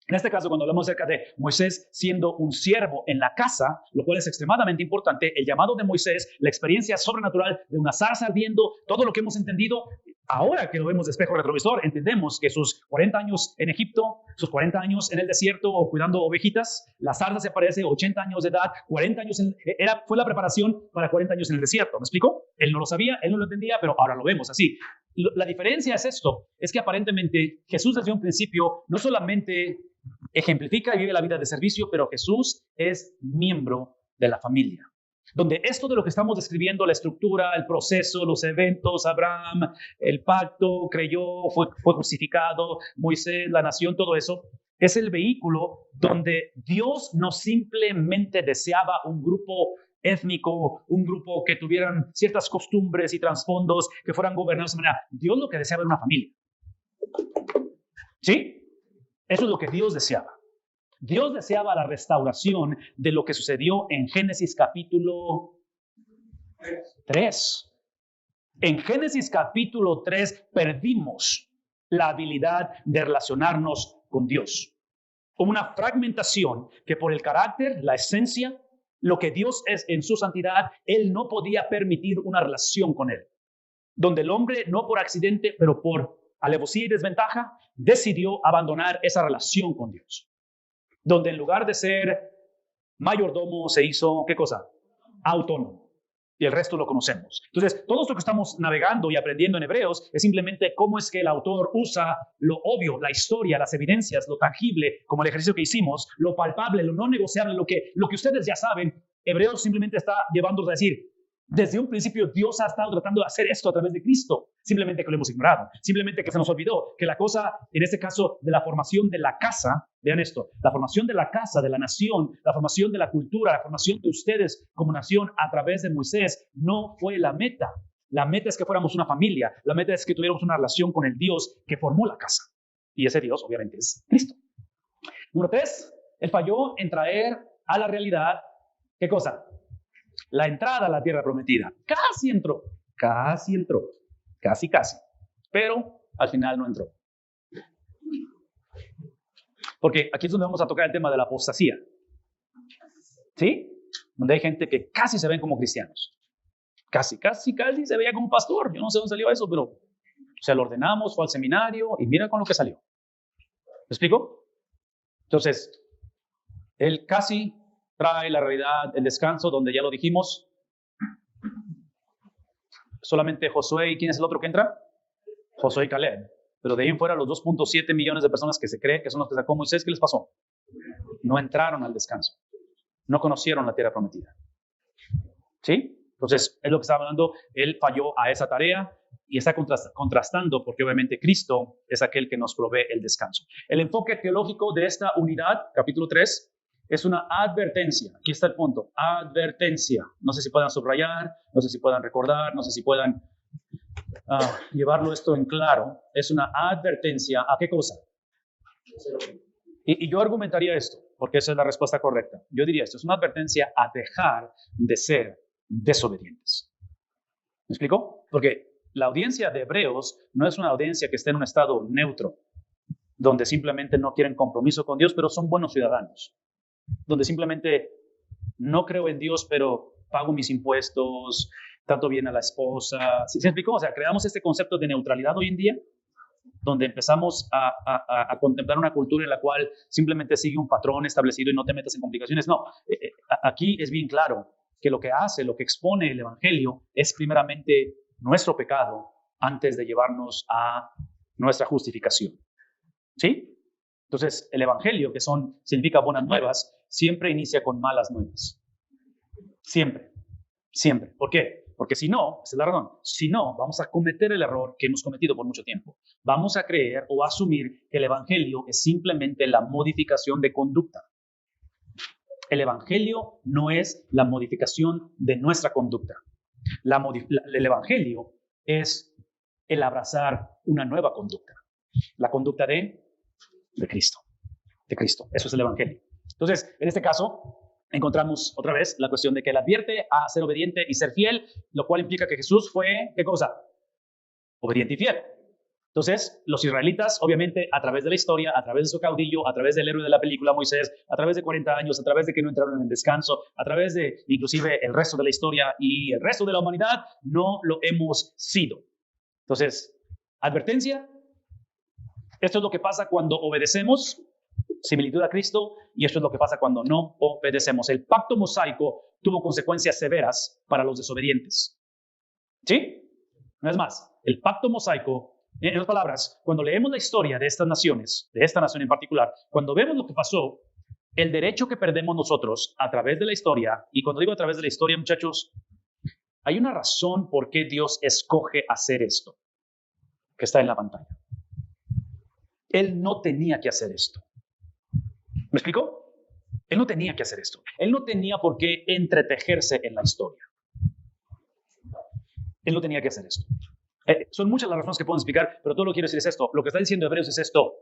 en este caso, cuando hablamos acerca de Moisés siendo un siervo en la casa, lo cual es extremadamente importante, el llamado de Moisés, la experiencia sobrenatural de una zarza ardiendo, todo lo que hemos entendido, ahora que lo vemos de espejo retrovisor, entendemos que sus 40 años en Egipto, sus 40 años en el desierto o cuidando ovejitas, la zarza se aparece 80 años de edad, 40 años, fue la preparación para 40 años en el desierto, ¿me explico? Él no lo sabía, él no lo entendía, pero ahora lo vemos así. La diferencia es esto, es que aparentemente Jesús desde un principio no solamente ejemplifica y vive la vida de servicio, pero Jesús es miembro de la familia. donde esto de lo que estamos describiendo, la estructura, el proceso, los eventos, Abraham, el pacto, creyó, fue justificado, Moisés, la nación, todo eso, es el vehículo donde Dios no simplemente deseaba un grupo étnico, un grupo que tuvieran ciertas costumbres y trasfondos, que fueran gobernados de manera. Dios lo que deseaba era una familia. ¿Sí? Eso es lo que Dios deseaba. Dios deseaba la restauración de lo que sucedió en Génesis capítulo 3. En Génesis capítulo 3 perdimos la habilidad de relacionarnos con Dios. Una fragmentación que por el carácter, la esencia, lo que Dios es en su santidad, Él no podía permitir una relación con Él. Donde el hombre, no por accidente, pero por alevosía y desventaja, decidió abandonar esa relación con Dios. Donde en lugar de ser mayordomo se hizo, ¿qué cosa? Autónomo. Y el resto lo conocemos. Entonces, todo esto que estamos navegando y aprendiendo en Hebreos es simplemente cómo es que el autor usa lo obvio, la historia, las evidencias, lo tangible, como el ejercicio que hicimos, lo palpable, lo no negociable, lo que ustedes ya saben. Hebreos simplemente está llevándonos a decir, desde un principio Dios ha estado tratando de hacer esto a través de Cristo, simplemente que lo hemos ignorado, simplemente que se nos olvidó que la cosa, en este caso, de la formación de la casa, vean esto, la formación de la casa, de la nación, la formación de la cultura, la formación de ustedes como nación a través de Moisés, no fue la meta. La meta es que fuéramos una familia, la meta es que tuviéramos una relación con el Dios que formó la casa. Y ese Dios, obviamente, es Cristo. Número 3, Él falló en traer a la realidad, ¿qué cosa? La entrada a la tierra prometida. Casi entró, casi, pero al final no entró. Porque aquí es donde vamos a tocar el tema de la apostasía. ¿Sí? Donde hay gente que casi se ven como cristianos. Casi se veía como pastor. Yo no sé dónde salió eso, pero se lo ordenamos, fue al seminario y mira con lo que salió. ¿Me explico? Entonces, él casi trae la realidad, el descanso, donde ya lo dijimos. Solamente Josué, ¿y quién es el otro que entra? Josué y Caleb. Pero de ahí en fuera, los 2.7 millones de personas que se cree que son los que sacó Moisés, ¿qué les pasó? No entraron al descanso. No conocieron la tierra prometida. ¿Sí? Entonces, es lo que estaba hablando. Él falló a esa tarea y está contrastando porque obviamente Cristo es aquel que nos provee el descanso. El enfoque teológico de esta unidad, capítulo 3, es una advertencia. Aquí está el punto. Advertencia. No sé si puedan subrayar, no sé si puedan recordar, no sé si puedan llevarlo esto en claro. Es una advertencia. ¿A qué cosa? Y yo argumentaría esto, porque esa es la respuesta correcta. Yo diría esto, es una advertencia a dejar de ser desobedientes. ¿Me explico? Porque la audiencia de Hebreos no es una audiencia que esté en un estado neutro, donde simplemente no quieren compromiso con Dios, pero son buenos ciudadanos. Donde simplemente no creo en Dios, pero pago mis impuestos, trato bien a la esposa. ¿Sí? ¿Se explicó? O sea, creamos este concepto de neutralidad hoy en día, donde empezamos a contemplar una cultura en la cual simplemente sigue un patrón establecido y no te metas en complicaciones. No, aquí es bien claro que lo que hace, lo que expone el Evangelio es primeramente nuestro pecado antes de llevarnos a nuestra justificación. ¿Sí? Entonces, el Evangelio, que significa buenas nuevas, siempre inicia con malas nuevas. Siempre. ¿Por qué? Porque si no, esa es la razón, si no, vamos a cometer el error que hemos cometido por mucho tiempo. Vamos a creer o asumir que el Evangelio es simplemente la modificación de conducta. El Evangelio no es la modificación de nuestra conducta. El Evangelio es el abrazar una nueva conducta. La conducta de Cristo. Eso es el Evangelio. Entonces, en este caso, encontramos otra vez la cuestión de que él advierte a ser obediente y ser fiel, lo cual implica que Jesús fue, ¿qué cosa? Obediente y fiel. Entonces, los israelitas, obviamente, a través de la historia, a través de su caudillo, a través del héroe de la película Moisés, a través de 40 años, a través de que no entraron en el descanso, a través de, inclusive, el resto de la historia y el resto de la humanidad, no lo hemos sido. Entonces, advertencia. Esto es lo que pasa cuando obedecemos, similitud a Cristo, y esto es lo que pasa cuando no obedecemos. El pacto mosaico tuvo consecuencias severas para los desobedientes. ¿Sí? No es más, el pacto mosaico, en otras palabras, cuando leemos la historia de estas naciones, de esta nación en particular, cuando vemos lo que pasó, el derecho que perdemos nosotros a través de la historia, y cuando digo a través de la historia, muchachos, hay una razón por qué Dios escoge hacer esto, que está en la pantalla. Él no tenía que hacer esto. ¿Me explico? Él no tenía que hacer esto. Él no tenía por qué entretejerse en la historia. Él no tenía que hacer esto. Son muchas las razones que puedo explicar, pero todo lo que quiero decir es esto. Lo que está diciendo Hebreos es esto.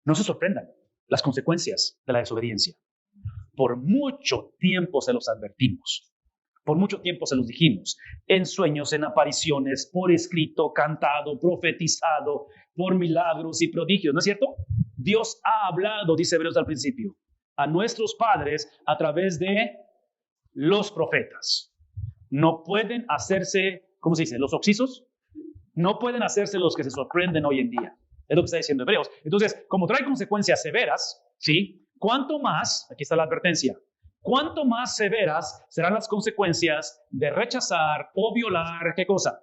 No se sorprendan las consecuencias de la desobediencia. Por mucho tiempo se los advertimos. Por mucho tiempo se los dijimos. En sueños, en apariciones, por escrito, cantado, profetizado, por milagros y prodigios. ¿No es cierto? Dios ha hablado, dice Hebreos al principio, a nuestros padres a través de los profetas. No pueden hacerse, ¿cómo se dice? Los oxisos. No pueden hacerse los que se sorprenden hoy en día. Es lo que está diciendo Hebreos. Entonces, como trae consecuencias severas, ¿sí? ¿Cuánto más, aquí está la advertencia, cuánto más severas serán las consecuencias de rechazar o violar, ¿qué cosa?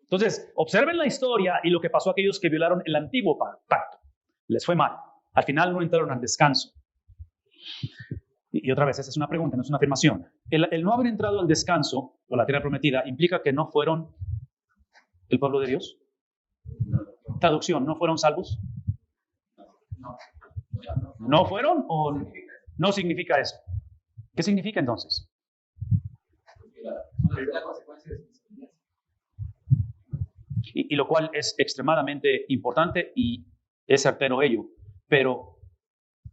Entonces, observen la historia y lo que pasó a aquellos que violaron el antiguo pacto. Les fue mal. Al final no entraron al descanso. Y otra vez, esa es una pregunta, no es una afirmación. El no haber entrado al descanso o la tierra prometida implica que no fueron el pueblo de Dios. Traducción, ¿no fueron salvos? ¿No fueron o no significa eso? ¿Qué significa entonces? Y lo cual es extremadamente importante y es certero ello. Pero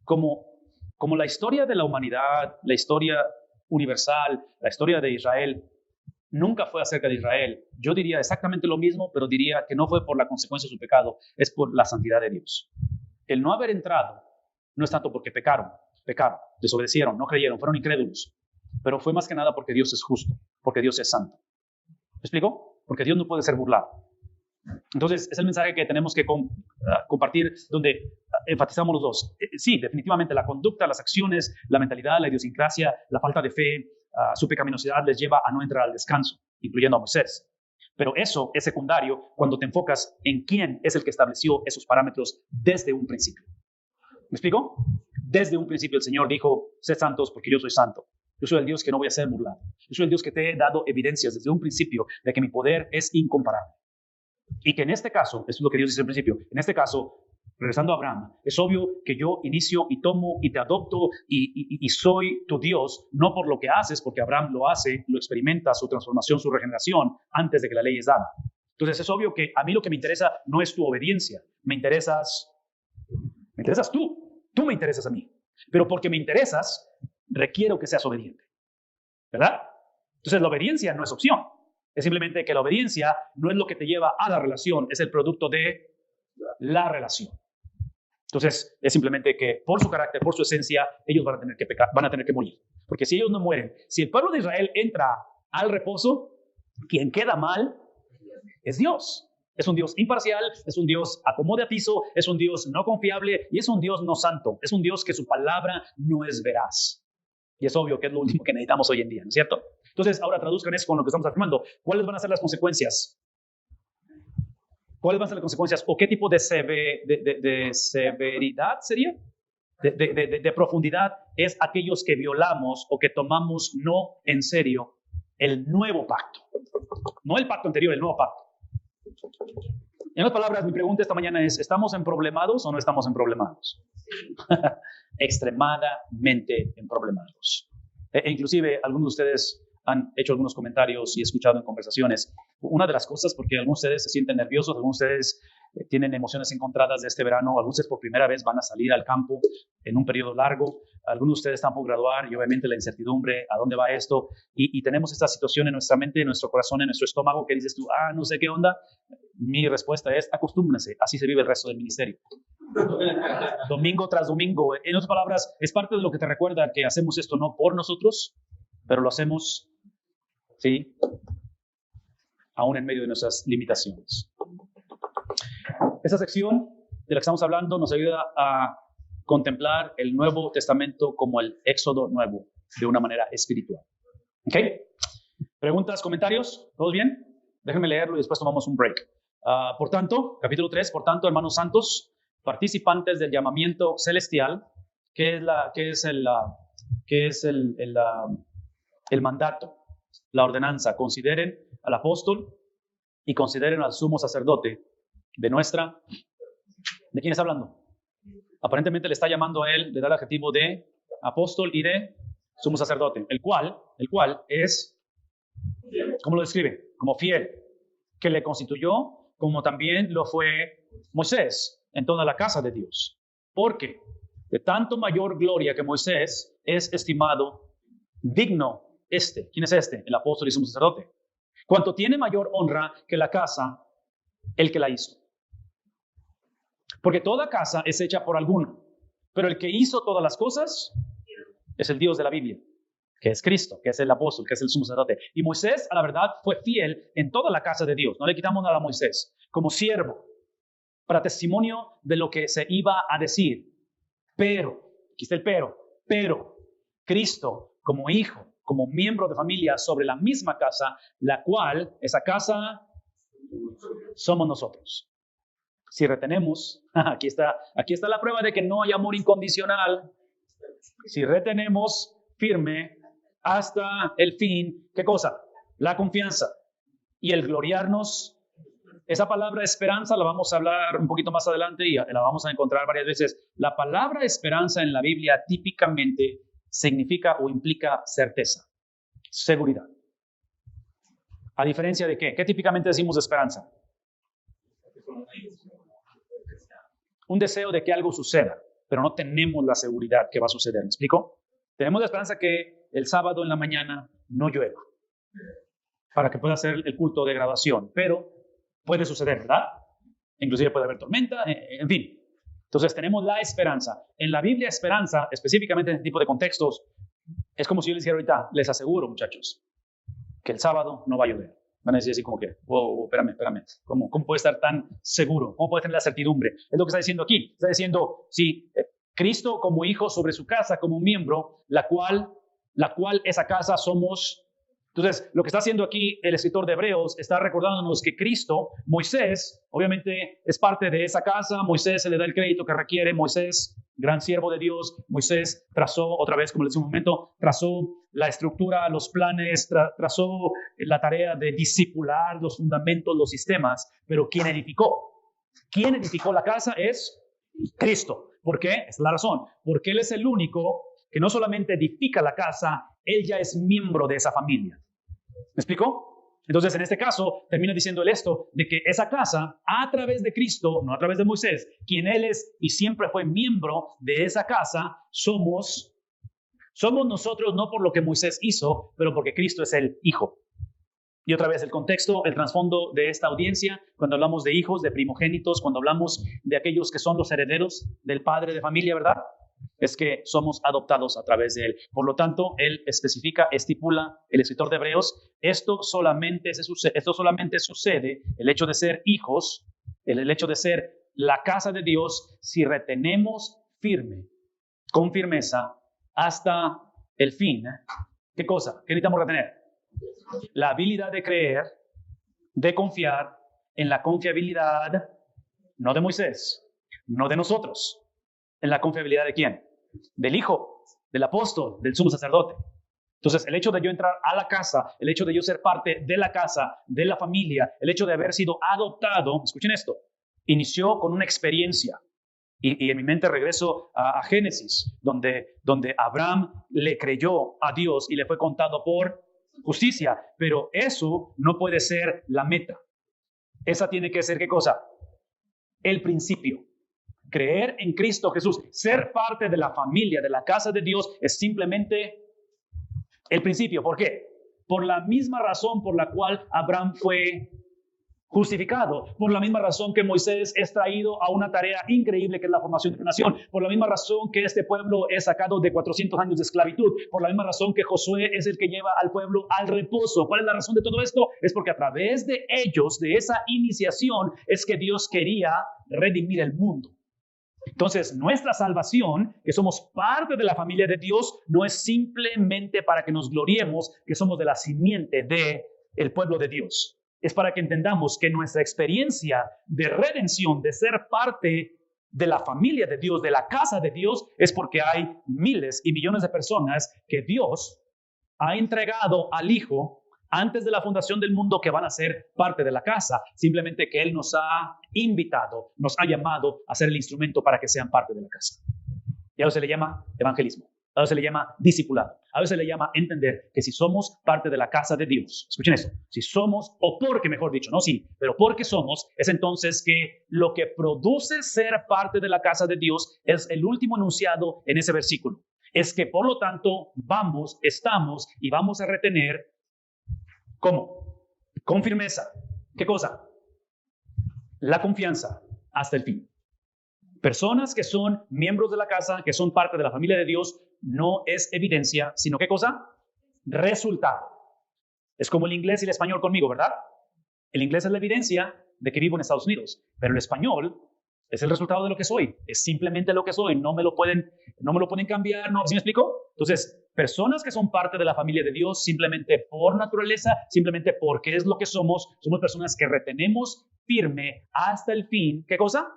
como la historia de la humanidad, la historia universal, la historia de Israel, nunca fue acerca de Israel, yo diría exactamente lo mismo, pero diría que no fue por la consecuencia de su pecado, es por la santidad de Dios. El no haber entrado no es tanto porque pecaron, desobedecieron, no creyeron, fueron incrédulos, pero fue más que nada porque Dios es justo, porque Dios es santo. ¿Me explico? Porque Dios no puede ser burlado. Entonces, es el mensaje que tenemos que compartir, donde enfatizamos los dos. Sí, definitivamente, la conducta, las acciones, la mentalidad, la idiosincrasia, la falta de fe, su pecaminosidad les lleva a no entrar al descanso, incluyendo a Moisés. Pero eso es secundario cuando te enfocas en quién es el que estableció esos parámetros desde un principio. ¿Me explico? Desde un principio el Señor dijo, sed santos porque yo soy santo. Yo soy el Dios que no voy a ser burlado. Yo soy el Dios que te he dado evidencias desde un principio de que mi poder es incomparable. Y que en este caso, esto es lo que Dios dice al principio, en este caso, regresando a Abraham, es obvio que yo inicio y tomo y te adopto y soy tu Dios, no por lo que haces, porque Abraham lo hace, lo experimenta, su transformación, su regeneración, antes de que la ley es dada. Entonces es obvio que a mí lo que me interesa no es tu obediencia, me interesas tú me interesas a mí. Pero porque me interesas, requiero que seas obediente, ¿verdad? Entonces la obediencia no es opción. Es simplemente que la obediencia no es lo que te lleva a la relación, es el producto de la relación. Entonces, es simplemente que por su carácter, por su esencia, ellos van a tener que pecar, van a tener que morir. Porque si ellos no mueren, si el pueblo de Israel entra al reposo, quien queda mal es Dios. Es un Dios imparcial, es un Dios acomodatizo, es un Dios no confiable y es un Dios no santo. Es un Dios que su palabra no es veraz. Y es obvio que es lo último que necesitamos hoy en día, ¿no es cierto? Entonces, ahora traduzcan eso con lo que estamos afirmando. ¿Cuáles van a ser las consecuencias? ¿Cuáles van a ser las consecuencias? ¿O qué tipo de severidad sería? De profundidad es aquellos que violamos o que tomamos no en serio el nuevo pacto. No el pacto anterior, el nuevo pacto. En otras palabras, mi pregunta esta mañana es, ¿estamos emproblemados o no estamos emproblemados? Extremadamente emproblemados. Inclusive, algunos de ustedes han hecho algunos comentarios y he escuchado en conversaciones. Una de las cosas, porque algunos de ustedes se sienten nerviosos, algunos de ustedes tienen emociones encontradas de este verano, algunos de ustedes por primera vez van a salir al campo en un periodo largo, algunos de ustedes están por graduar y obviamente la incertidumbre, ¿a dónde va esto? Y tenemos esta situación en nuestra mente, en nuestro corazón, en nuestro estómago, que dices tú, no sé qué onda. Mi respuesta es, acostúmbrense, así se vive el resto del ministerio. Domingo tras domingo. En otras palabras, es parte de lo que te recuerda que hacemos esto no por nosotros, pero lo hacemos, sí, aún en medio de nuestras limitaciones. Esta sección de la que estamos hablando nos ayuda a contemplar el Nuevo Testamento como el Éxodo nuevo, de una manera espiritual. ¿Ok? ¿Preguntas, comentarios? ¿Todos bien? Déjenme leerlo y después tomamos un break. Por tanto, capítulo 3, por tanto, hermanos santos, participantes del llamamiento celestial, que es el mandato, la ordenanza. Consideren al apóstol y consideren al sumo sacerdote de nuestra... ¿De quién está hablando? Aparentemente le está llamando a él, le da el adjetivo de apóstol y de sumo sacerdote, el cual es, ¿cómo lo describe? Como fiel, que le constituyó, como también lo fue Moisés en toda la casa de Dios. Porque de tanto mayor gloria que Moisés es estimado digno este. ¿Quién es este? El apóstol y sumo sacerdote. Cuanto tiene mayor honra que la casa, el que la hizo. Porque toda casa es hecha por alguno, pero el que hizo todas las cosas es el Dios de la Biblia, que es Cristo, que es el apóstol, que es el sumo sacerdote. Y Moisés, a la verdad, fue fiel en toda la casa de Dios. No le quitamos nada a Moisés, como siervo, para testimonio de lo que se iba a decir. Pero, aquí está el pero, Cristo como hijo, como miembro de familia sobre la misma casa, la cual, esa casa, somos nosotros. Si retenemos, aquí está la prueba de que no hay amor incondicional. Si retenemos firme hasta el fin, ¿qué cosa? La confianza y el gloriarnos. Esa palabra esperanza la vamos a hablar un poquito más adelante y la vamos a encontrar varias veces. La palabra esperanza en la Biblia típicamente significa o implica certeza, seguridad. ¿A diferencia de qué? ¿Qué típicamente decimos de esperanza? Un deseo de que algo suceda, pero no tenemos la seguridad que va a suceder. ¿Me explico? Tenemos la esperanza que el sábado en la mañana no llueva para que pueda hacer el culto de graduación, pero puede suceder, ¿verdad? Inclusive puede haber tormenta, en fin. Entonces tenemos la esperanza. En la Biblia, esperanza, específicamente en este tipo de contextos, es como si yo les dijera ahorita, les aseguro, muchachos, que el sábado no va a llover. Van a decir así como que, wow, espérame. ¿Cómo puede estar tan seguro? ¿Cómo puede tener la certidumbre? Es lo que está diciendo aquí. Está diciendo, sí, Cristo como hijo sobre su casa, como miembro, la cual esa casa somos. Entonces, lo que está haciendo aquí el escritor de Hebreos está recordándonos que Cristo, Moisés, obviamente es parte de esa casa. Moisés se le da el crédito que requiere. Moisés, gran siervo de Dios. Moisés trazó, otra vez, como les decía un momento, trazó la estructura, los planes, trazó la tarea de discipular los fundamentos, los sistemas. Pero ¿quién edificó? ¿Quién edificó la casa? Es Cristo. ¿Por qué? Es la razón. Porque Él es el único que no solamente edifica la casa, Él ya es miembro de esa familia. ¿Me explico? Entonces, en este caso, termina diciendo él esto, de que esa casa, a través de Cristo, no a través de Moisés, quien Él es y siempre fue miembro de esa casa, somos nosotros no por lo que Moisés hizo, pero porque Cristo es el Hijo. Y otra vez, el contexto, el trasfondo de esta audiencia, cuando hablamos de hijos, de primogénitos, cuando hablamos de aquellos que son los herederos del padre de familia, ¿verdad? Es que somos adoptados a través de Él. Por lo tanto, Él especifica, estipula, el escritor de Hebreos, esto solamente sucede, el hecho de ser hijos, el hecho de ser la casa de Dios, si retenemos con firmeza, hasta el fin. ¿Qué cosa? ¿Qué necesitamos retener? La habilidad de creer, de confiar en la confiabilidad, no de Moisés, no de nosotros. ¿En la confiabilidad de quién? Del Hijo, del apóstol, del sumo sacerdote. Entonces, el hecho de yo entrar a la casa, el hecho de yo ser parte de la casa, de la familia, el hecho de haber sido adoptado, escuchen esto, inició con una experiencia. Y en mi mente regreso a Génesis, donde Abraham le creyó a Dios y le fue contado por justicia. Pero eso no puede ser la meta. Esa tiene que ser, ¿qué cosa? El principio. Creer en Cristo Jesús, ser parte de la familia, de la casa de Dios, es simplemente el principio. ¿Por qué? Por la misma razón por la cual Abraham fue justificado, por la misma razón que Moisés es traído a una tarea increíble que es la formación de una nación, por la misma razón que este pueblo es sacado de 400 años de esclavitud, por la misma razón que Josué es el que lleva al pueblo al reposo. ¿Cuál es la razón de todo esto? Es porque a través de ellos, de esa iniciación, es que Dios quería redimir el mundo. Entonces, nuestra salvación, que somos parte de la familia de Dios, no es simplemente para que nos gloriemos que somos de la simiente del pueblo de Dios. Es para que entendamos que nuestra experiencia de redención, de ser parte de la familia de Dios, de la casa de Dios, es porque hay miles y millones de personas que Dios ha entregado al Hijo antes de la fundación del mundo que van a ser parte de la casa. Simplemente que Él nos ha invitado, nos ha llamado a ser el instrumento para que sean parte de la casa. Y a eso se le llama evangelismo. A veces se le llama discipulado. A veces se le llama entender que si somos parte de la casa de Dios, escuchen eso, si somos, o porque mejor dicho, no sí, pero porque somos, es entonces que lo que produce ser parte de la casa de Dios es el último enunciado en ese versículo. Es que por lo tanto estamos y vamos a retener, ¿cómo? Con firmeza. ¿Qué cosa? La confianza hasta el fin. Personas que son miembros de la casa, que son parte de la familia de Dios, no es evidencia, sino ¿qué cosa? Resultado. Es como el inglés y el español conmigo, ¿verdad? El inglés es la evidencia de que vivo en Estados Unidos, pero el español es el resultado de lo que soy. Es simplemente lo que soy. No me lo pueden cambiar. ¿No? ¿Sí me explico? Entonces, personas que son parte de la familia de Dios simplemente por naturaleza, simplemente porque es lo que somos personas que retenemos firme hasta el fin. ¿Qué cosa?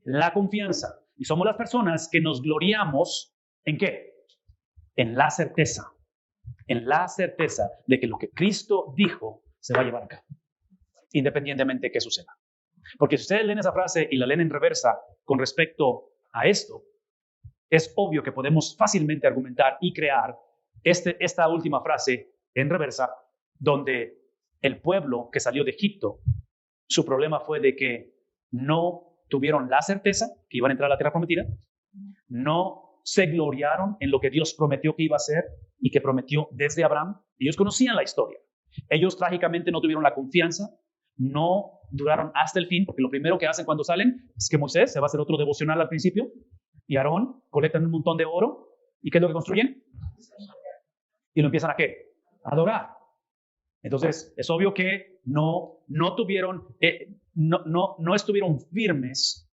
La confianza. Y somos las personas que nos gloriamos ¿en qué? En la certeza de que lo que Cristo dijo se va a llevar a cabo, independientemente de qué suceda. Porque si ustedes leen esa frase y la leen en reversa con respecto a esto, es obvio que podemos fácilmente argumentar y crear esta última frase en reversa, donde el pueblo que salió de Egipto, su problema fue de que no tuvieron la certeza que iban a entrar a la tierra prometida, no se gloriaron en lo que Dios prometió que iba a hacer y que prometió desde Abraham. Ellos conocían la historia. Ellos trágicamente no tuvieron la confianza, no duraron hasta el fin, porque lo primero que hacen cuando salen es que Moisés se va a hacer otro devocional al principio y Aarón colectan un montón de oro. ¿Y qué es lo que construyen? Y lo empiezan ¿a qué? A adorar. Entonces, es obvio que no estuvieron firmes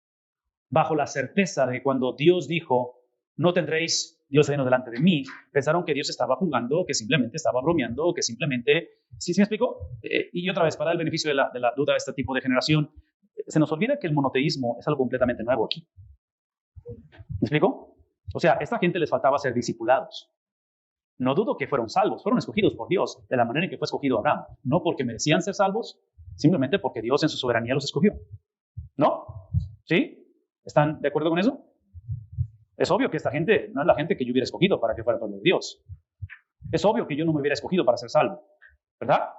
bajo la certeza de que cuando Dios dijo, no tendréis Dios reino delante de mí, pensaron que Dios estaba jugando, que simplemente estaba bromeando, que simplemente... ¿Sí me explico? Y otra vez, para el beneficio de la duda de este tipo de generación, se nos olvida que el monoteísmo es algo completamente nuevo aquí. ¿Me explico? O sea, a esta gente les faltaba ser discipulados. No dudo que fueron salvos, fueron escogidos por Dios de la manera en que fue escogido Abraham. No porque merecían ser salvos, simplemente porque Dios en su soberanía los escogió. ¿No? ¿Sí? ¿Están de acuerdo con eso? Es obvio que esta gente no es la gente que yo hubiera escogido para que fuera pueblo de Dios. Es obvio que yo no me hubiera escogido para ser salvo. ¿Verdad?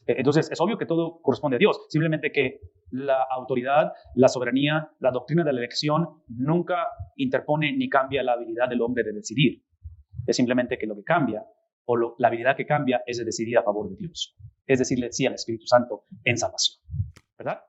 Entonces, es obvio que todo corresponde a Dios. Simplemente que la autoridad, la soberanía, la doctrina de la elección nunca interpone ni cambia la habilidad del hombre de decidir. Es simplemente que lo que cambia, la habilidad que cambia, es de decidir a favor de Dios. Es decirle sí al Espíritu Santo en salvación. ¿Verdad?